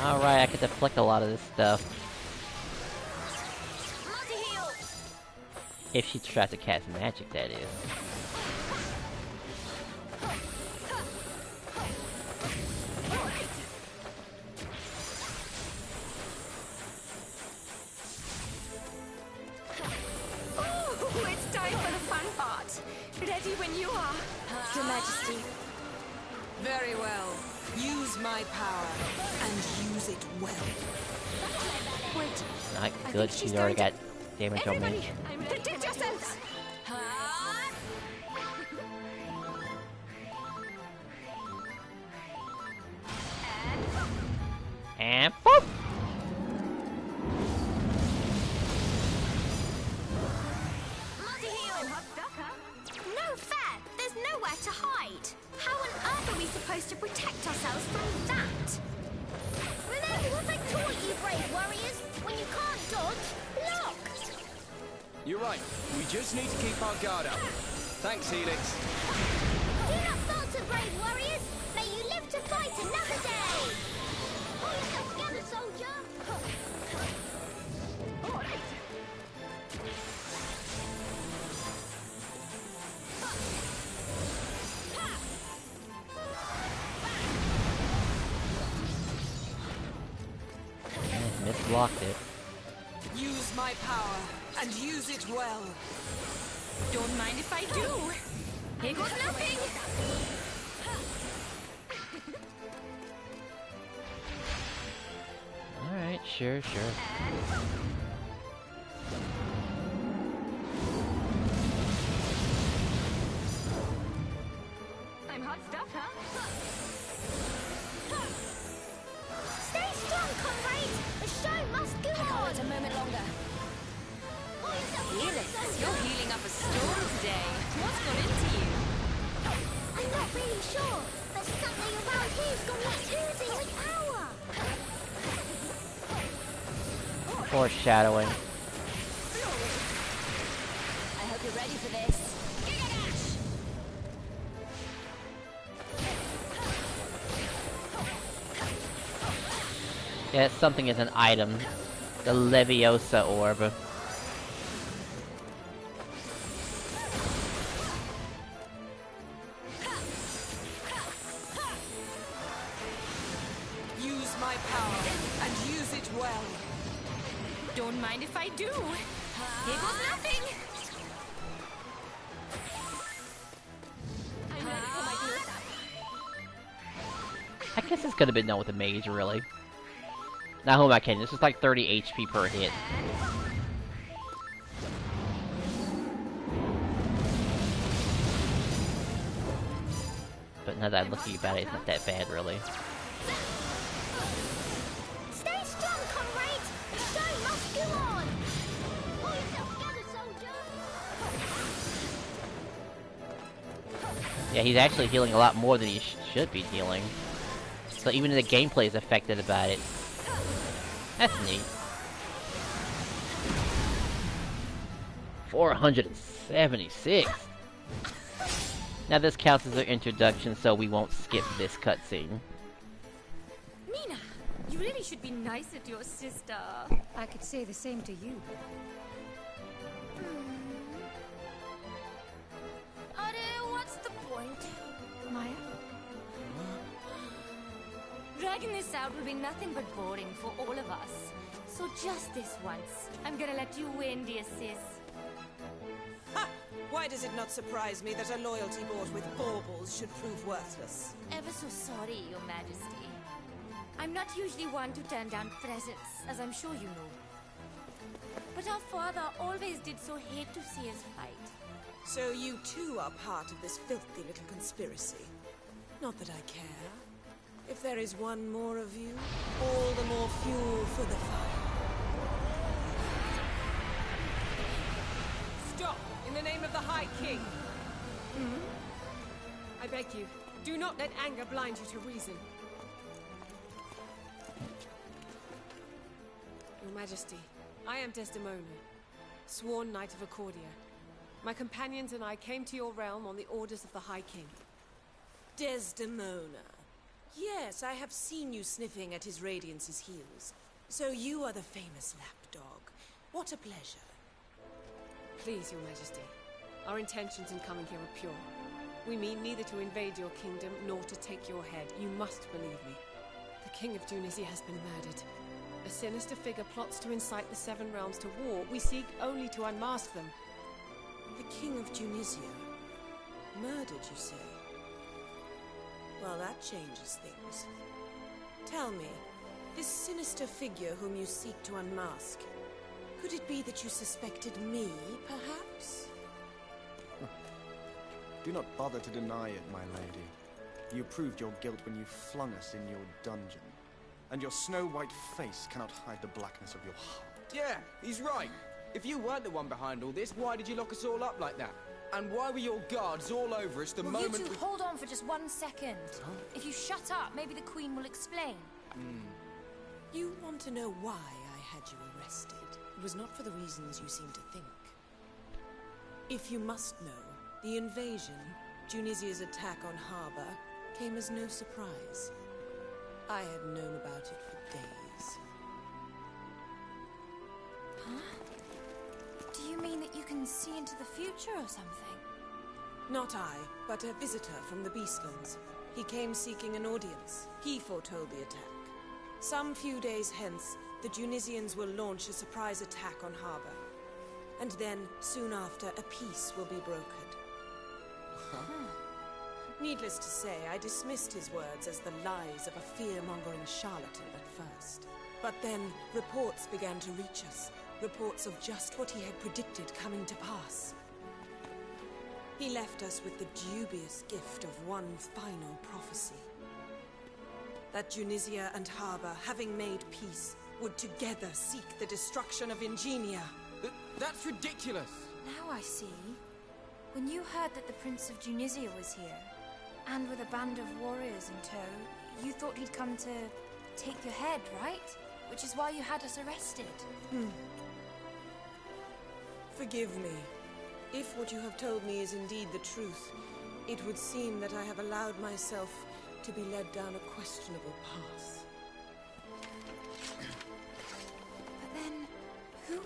[SPEAKER 1] Alright, I can deflect a lot of this stuff. If she tries to cast magic, that is.
[SPEAKER 7] Oh, it's time for the fun part. Ready when you are, Your Majesty. Very well. Use my power, and use it well. Wait.
[SPEAKER 1] Not good, she's already got damage on me.
[SPEAKER 7] Protect yourselves!
[SPEAKER 1] And boop!
[SPEAKER 5] No fair! There's nowhere to hide! How on earth are we supposed to protect ourselves from that? Remember what I taught you, brave warriors? When you can't dodge, block!
[SPEAKER 4] You're right. We just need to keep our guard up. Thanks, Helix.
[SPEAKER 5] Do not falter, brave warriors! May you live to fight another day! Pull yourself together, soldier!
[SPEAKER 1] Misblocked it.
[SPEAKER 7] Use my power, and use it well.
[SPEAKER 12] Don't mind if I do. Here goes nothing.
[SPEAKER 1] Alright, sure.
[SPEAKER 12] I'm hot stuff, huh?
[SPEAKER 5] Stay strong, comrade! The show must go on!
[SPEAKER 12] Wait a moment longer.
[SPEAKER 5] Pull yourself
[SPEAKER 12] Felix,
[SPEAKER 5] together,
[SPEAKER 12] you're
[SPEAKER 5] soldier!
[SPEAKER 12] healing up a storm today. What's got into you?
[SPEAKER 5] I'm not really sure, but something around here's got me oozing with power!
[SPEAKER 1] Foreshadowing.
[SPEAKER 12] I hope you're ready for this.
[SPEAKER 1] Yeah, something is an item. The Leviosa orb.
[SPEAKER 7] Use my power, and use it well.
[SPEAKER 5] Don't mind if I do. Here goes nothing. I'm ready for my close-up.
[SPEAKER 1] I guess this could have been done with a mage, really. Now, who am I kidding? This is like 30 HP per hit. But now that I'm looking about it, it's not that bad, really.
[SPEAKER 12] Stay strong, comrade! The show must go on! Pull yourself together, soldier!
[SPEAKER 1] Yeah, he's actually healing a lot more than he should be healing. So even the gameplay is affected about it. That's neat. 476! Now this counts as an introduction, so we won't skip this cutscene.
[SPEAKER 5] Mina, you really should be nicer to your sister.
[SPEAKER 11] I could say the same to you.
[SPEAKER 5] What's the point?
[SPEAKER 11] Maya?
[SPEAKER 5] Dragging this out will be nothing but boring for all of us. So just this once, I'm gonna let you win, dear sis.
[SPEAKER 7] Ha! Why does it not surprise me that a loyalty bought with baubles should prove worthless?
[SPEAKER 5] Ever so sorry, Your Majesty. I'm not usually one to turn down presents, as I'm sure you know. But our father always did so hate to see us fight.
[SPEAKER 7] So you too are part of this filthy little conspiracy. Not that I care. If there is one more of you, all the more fuel for the fire. Stop! In the name of the High King!
[SPEAKER 14] I beg you, do not let anger blind you to reason. Your Majesty, I am Desdemona, sworn Knight of Accordia. My companions and I came to your realm on the orders of the High King.
[SPEAKER 7] Desdemona. Yes, I have seen you sniffing at His Radiance's heels. So you are the famous lapdog. What a pleasure.
[SPEAKER 14] Please, Your Majesty. Our intentions in coming here are pure. We mean neither to invade your kingdom nor to take your head. You must believe me. The King of Tunisia has been murdered. A sinister figure plots to incite the Seven Realms to war. We seek only to unmask them.
[SPEAKER 7] The King of Tunisia? Murdered, you say? Well, that changes things. Tell me, this sinister figure whom you seek to unmask, could it be that you suspected me, perhaps?
[SPEAKER 6] Do not bother to deny it, my lady. You proved your guilt when you flung us in your dungeon. And your snow-white face cannot hide the blackness of your heart.
[SPEAKER 4] Yeah, he's right. If you weren't the one behind all this, why did you lock us all up like that? And why were your guards all over us the moment
[SPEAKER 5] you two hold on for just 1 second?
[SPEAKER 6] Huh?
[SPEAKER 5] If you shut up, maybe the Queen will explain.
[SPEAKER 7] You want to know why I had you arrested? It was not for the reasons you seem to think. If you must know, the invasion, Tunisia's attack on Harbor, came as no surprise. I had known about it for days.
[SPEAKER 5] Huh? Do you mean that you can see into the future or something?
[SPEAKER 7] Not I, but a visitor from the Beastlands. He came seeking an audience. He foretold the attack. Some few days hence, the Tunisians will launch a surprise attack on Harbor. And then, soon after, a peace will be brokered. Needless to say, I dismissed his words as the lies of a fear-mongering charlatan at first. But then, reports began to reach us. Reports of just what he had predicted coming to pass. He left us with the dubious gift of one final prophecy. That Tunisia and Harbor, having made peace, would together seek the destruction of Ingenia.
[SPEAKER 4] That's ridiculous!
[SPEAKER 5] Now I see. When you heard that the Prince of Tunisia was here, and with a band of warriors in tow, you thought he'd come to take your head, right? Which is why you had us arrested.
[SPEAKER 7] Forgive me. If what you have told me is indeed the truth, it would seem that I have allowed myself to be led down a questionable path.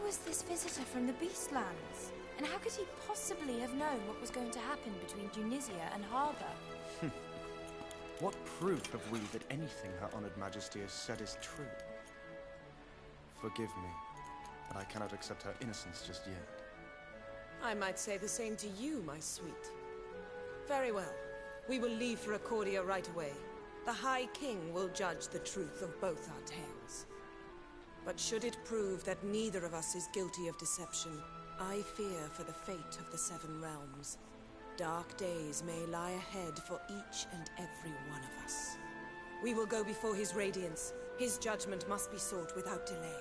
[SPEAKER 5] was this visitor from the Beastlands? And how could he possibly have known what was going to happen between Tunisia and Harbour?
[SPEAKER 6] What proof have we that anything Her Honored Majesty has said is true? Forgive me, but I cannot accept her innocence just yet.
[SPEAKER 7] I might say the same to you, my sweet. Very well. We will leave for Accordia right away. The High King will judge the truth of both our tales. But should it prove that neither of us is guilty of deception, I fear for the fate of the Seven Realms. Dark days may lie ahead for each and every one of us. We will go before his radiance. His judgment must be sought without delay.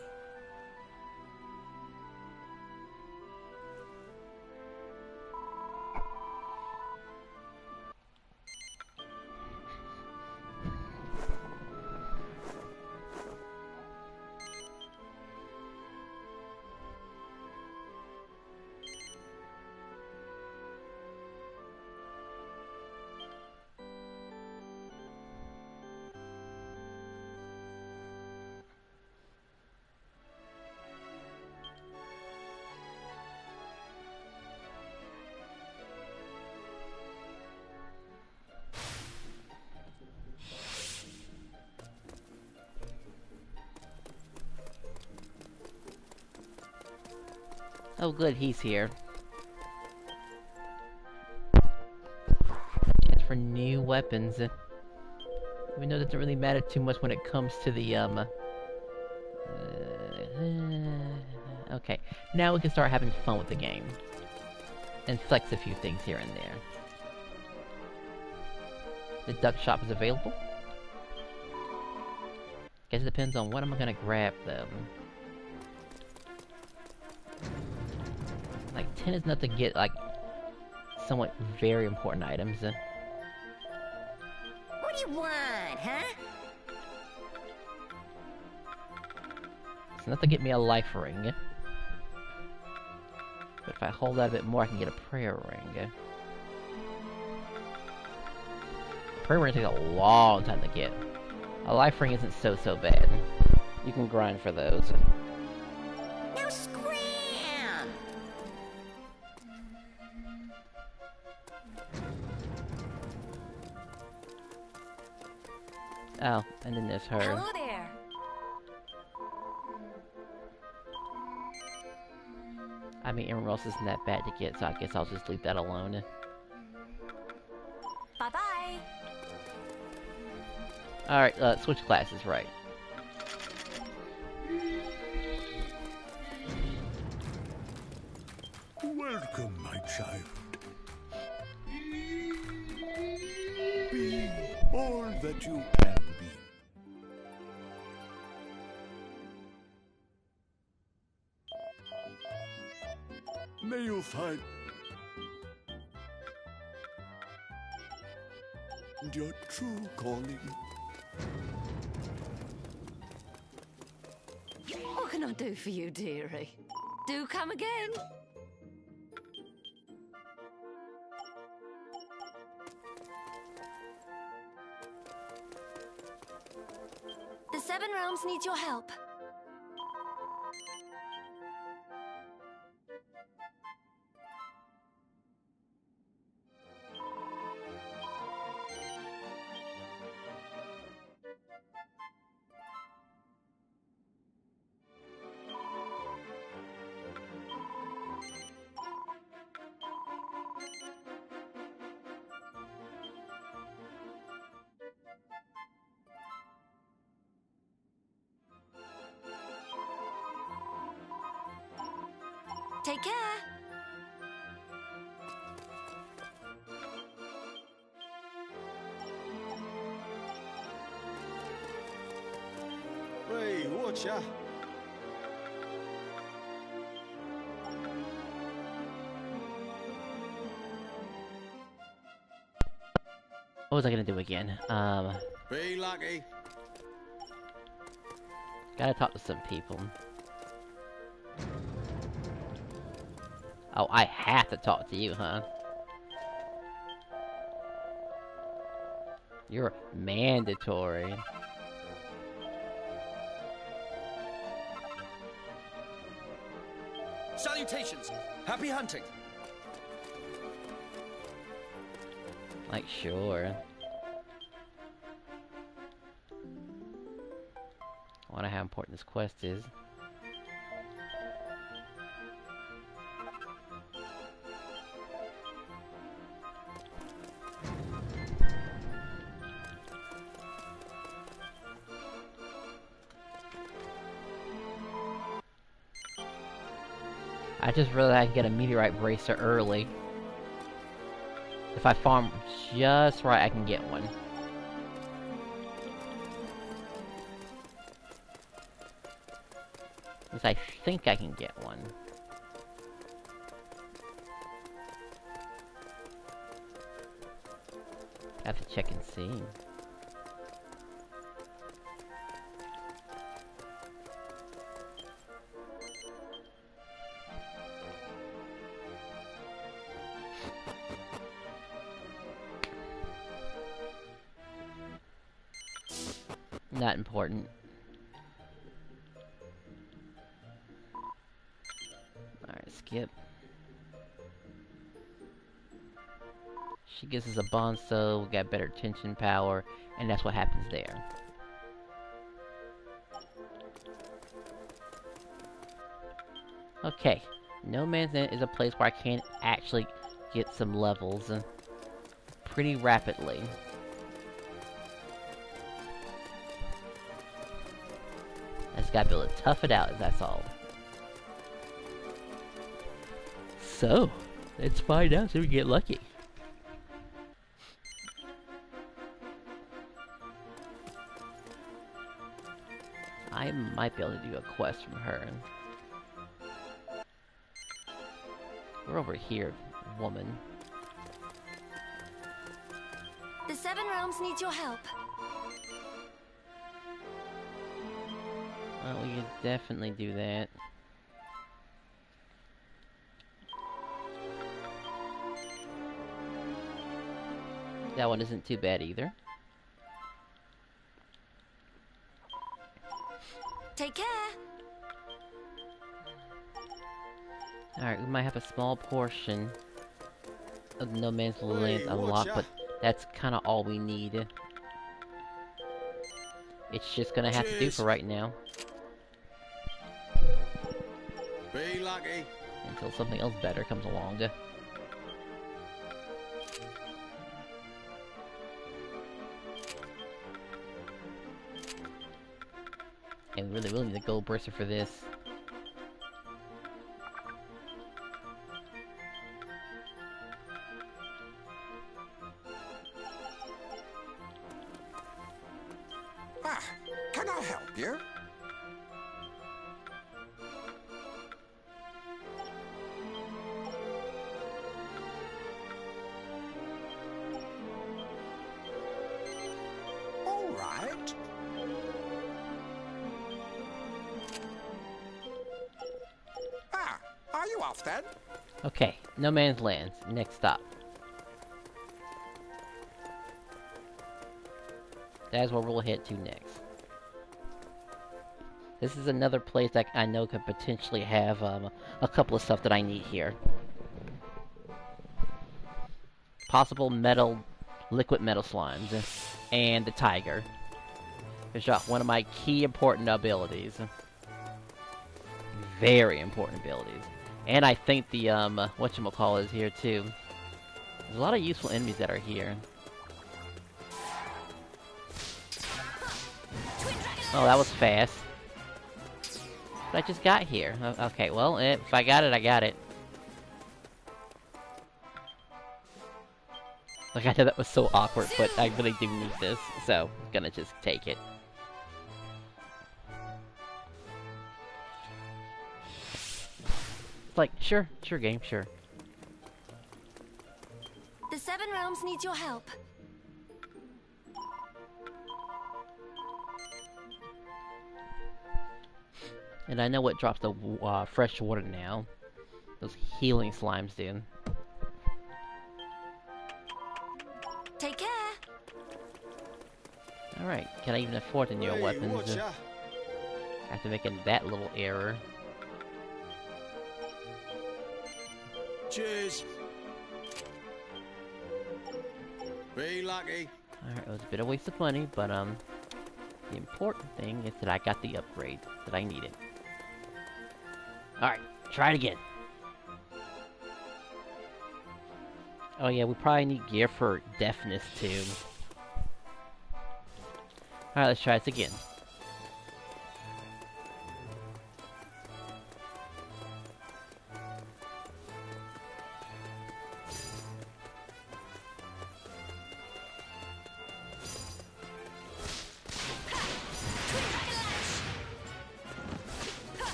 [SPEAKER 1] Oh good, he's here. As for new weapons, we know it doesn't really matter too much when it comes to the, okay, now we can start having fun with the game. And flex a few things here and there. The duck shop is available. Guess it depends on what I'm gonna grab, though. Like, 10 is enough to get, like, somewhat very important items.
[SPEAKER 13] What do you want, huh?
[SPEAKER 1] It's enough to get me a life ring. But if I hold out a bit more, I can get a prayer ring. A prayer ring takes a long time to get. A life ring isn't so bad. You can grind for those.
[SPEAKER 13] Now scram!
[SPEAKER 1] Oh, and then there's her.
[SPEAKER 5] Hello there.
[SPEAKER 1] I mean, Emerald isn't that bad to get, so I guess I'll just leave that alone.
[SPEAKER 5] Bye-bye.
[SPEAKER 1] Alright, switch classes, right.
[SPEAKER 9] Welcome, my child. Be all that you can be. May you find your true calling.
[SPEAKER 13] What can I do for you, dearie? Do come again.
[SPEAKER 12] The Seven Realms needs your help. Take care.
[SPEAKER 6] Hey, watch ya.
[SPEAKER 1] What was I gonna do again?
[SPEAKER 6] Be lucky.
[SPEAKER 1] Gotta talk to some people. Oh, I have to talk to you, huh? You're mandatory.
[SPEAKER 4] Salutations! Happy hunting!
[SPEAKER 1] Like, sure. I wonder how important this quest is. I just realized I can get a meteorite bracer early. If I farm just right, I can get one. At least I think I can get one. I have to check and see. Not important. Alright, skip. She gives us a Bonzo, we got better tension power, and that's what happens there. Okay, No Man's Land is a place where I can actually get some levels pretty rapidly. I just gotta be able to tough it out, that's all. So, let's find out so we get lucky. I might be able to do a quest from her. We're over here, woman.
[SPEAKER 12] The Seven Realms needs your help.
[SPEAKER 1] Well, we can definitely do that. That one isn't too bad either.
[SPEAKER 12] Take care.
[SPEAKER 1] Alright, we might have a small portion of No Man's Land unlocked, but that's kinda all we need. It's just gonna have to do for right now.
[SPEAKER 9] Be lucky.
[SPEAKER 1] Until something else better comes along. And we really need a gold bracer for this.
[SPEAKER 3] Ah, can I help you? All right. Ah, are you off then?
[SPEAKER 1] Okay, No Man's Land. Next stop. That's where we'll head to next. This is another place that I know could potentially have a couple of stuff that I need here. Possible metal, liquid metal slimes, and the tiger. Which are one of my key important abilities. Very important abilities. And I think the, whatchamacallit is here too. There's a lot of useful enemies that are here. Oh, that was fast. But I just got here. Okay, well, if I got it, I got it. Like, I know that was so awkward, but I really do need this, so I'm gonna just take it. It's like, sure game, sure.
[SPEAKER 12] The Seven Realms needs your help.
[SPEAKER 1] And I know what drops the fresh water now. Those healing slimes do.
[SPEAKER 12] Take care.
[SPEAKER 1] Alright, can I even afford the newer weapons? After making that little error.
[SPEAKER 9] Cheers. Be lucky.
[SPEAKER 1] Alright, it was a bit of waste of money, but the important thing is that I got the upgrade that I needed. Alright, try it again. Oh yeah, we probably need gear for deafness too. Alright, let's try this again.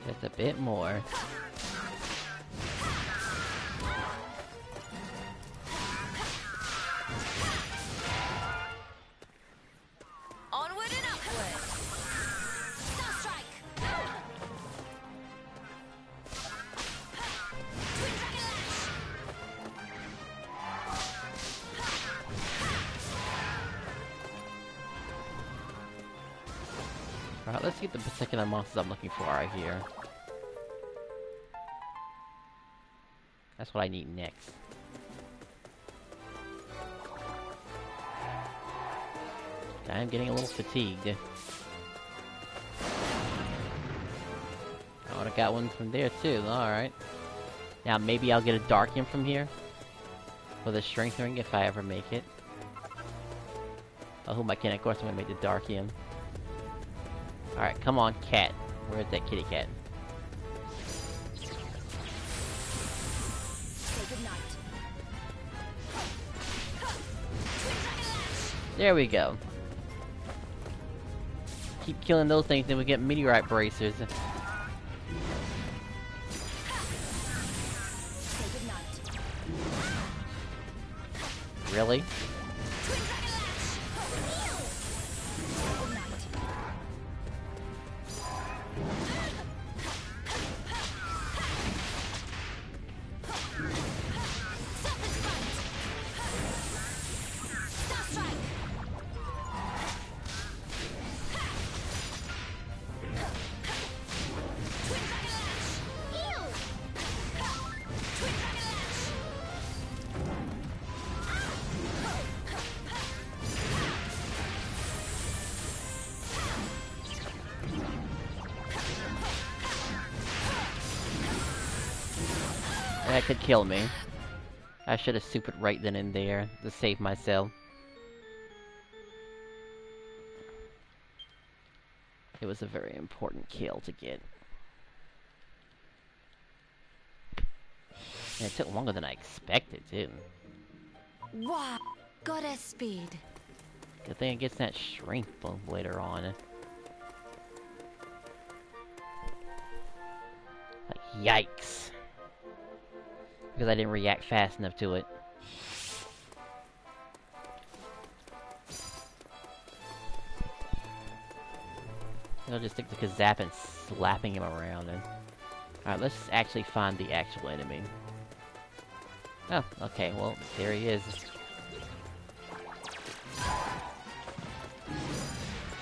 [SPEAKER 1] Just a bit more.
[SPEAKER 7] Onward and upward. Star Strike. Twin Dragon Lash.
[SPEAKER 1] Alright, let's get the particular monsters I'm looking for right here. That's what I need next. I'm getting a little fatigued. Oh, I got one from there too, alright. Now maybe I'll get a Darkium from here. With a Strength Ring if I ever make it. Oh, who am I kidding? Of course I'm gonna make the Darkium. Alright, come on, cat. Where's that kitty cat? There we go. Keep killing those things, then we get meteorite bracers. Really? That could kill me. I should have supered right then and there to save myself. It was a very important kill to get. And it took longer than I expected, too.
[SPEAKER 13] Wow, goddess speed.
[SPEAKER 1] Good thing it gets that strength bump later on. Like, yikes. Because I didn't react fast enough to it. I'll just stick to Kazap and slapping him around. And alright, let's actually find the actual enemy. Oh, okay, well, there he is.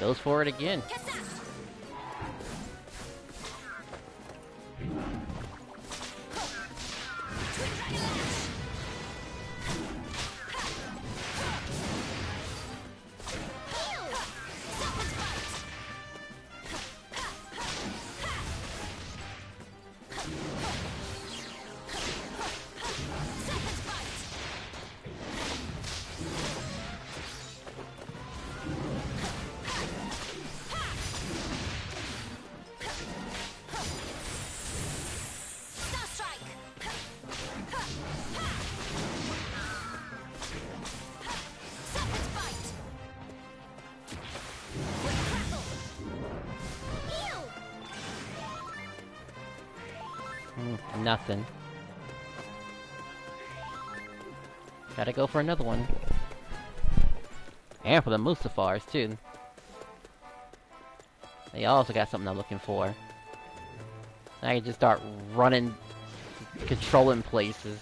[SPEAKER 1] Goes for it again. Nothing. Gotta go for another one. And for the Mustafars, too. They also got something I'm looking for. I can just start running, controlling places.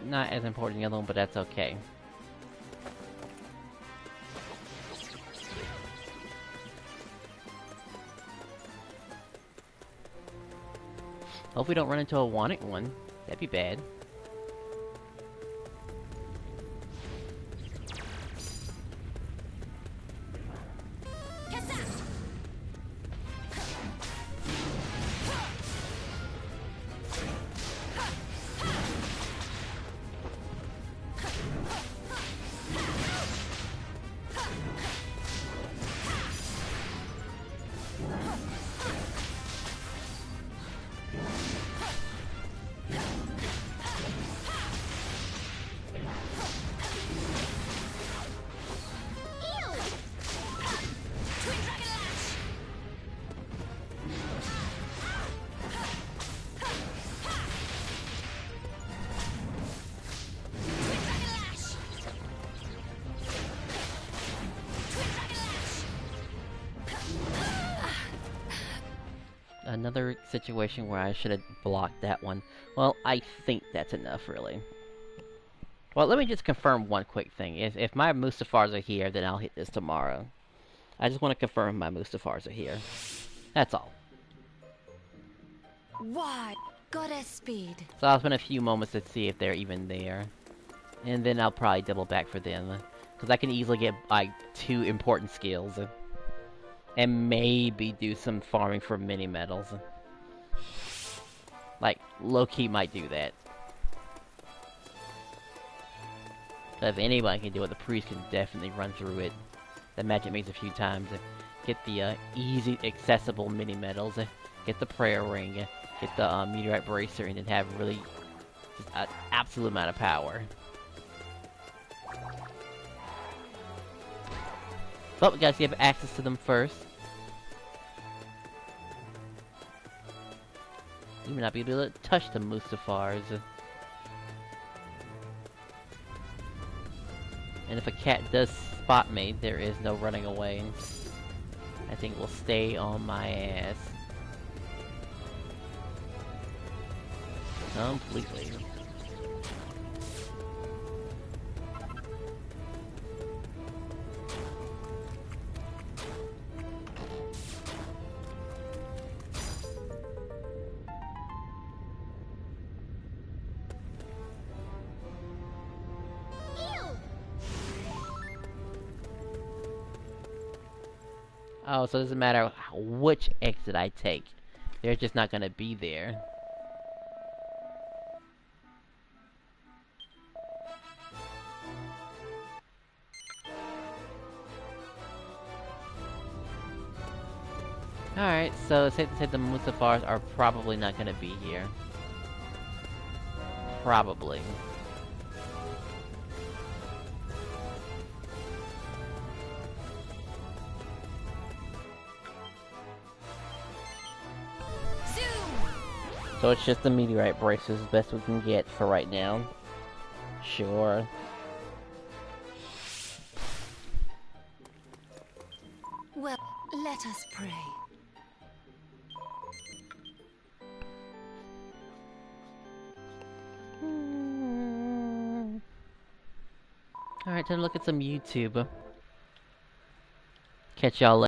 [SPEAKER 1] Not as important as the other one, but that's okay. Hope we don't run into a wanted one. That'd be bad. Another situation where I should have blocked that one. Well, I think that's enough, really. Well, let me just confirm one quick thing. If my Mustafars are here, then I'll hit this tomorrow. I just want to confirm my Mustafars are here. That's all.
[SPEAKER 13] Why? Goddess speed.
[SPEAKER 1] So I'll spend a few moments to see if they're even there. And then I'll probably double back for them. Because I can easily get, like, 2 important skills. And maybe do some farming for mini medals. Like, low-key might do that. So if anybody can do it, the priest can definitely run through it. The magic maze a few times. Get the easy, accessible mini medals. Get the prayer ring. Get the meteorite bracer, and then have really just an absolute amount of power. But we gotta give access to them first. You may not be able to touch the Mustafars. And if a cat does spot me, there is no running away. I think it will stay on my ass. Completely. Oh, so it doesn't matter which exit I take. They're just not gonna be there. Alright, so it's safe to say the Mustafars are probably not gonna be here. Probably. So it's just the meteorite braces, best we can get for right now. Sure.
[SPEAKER 13] Well, let us pray.
[SPEAKER 1] Alright, time to look at some YouTube. Catch y'all later.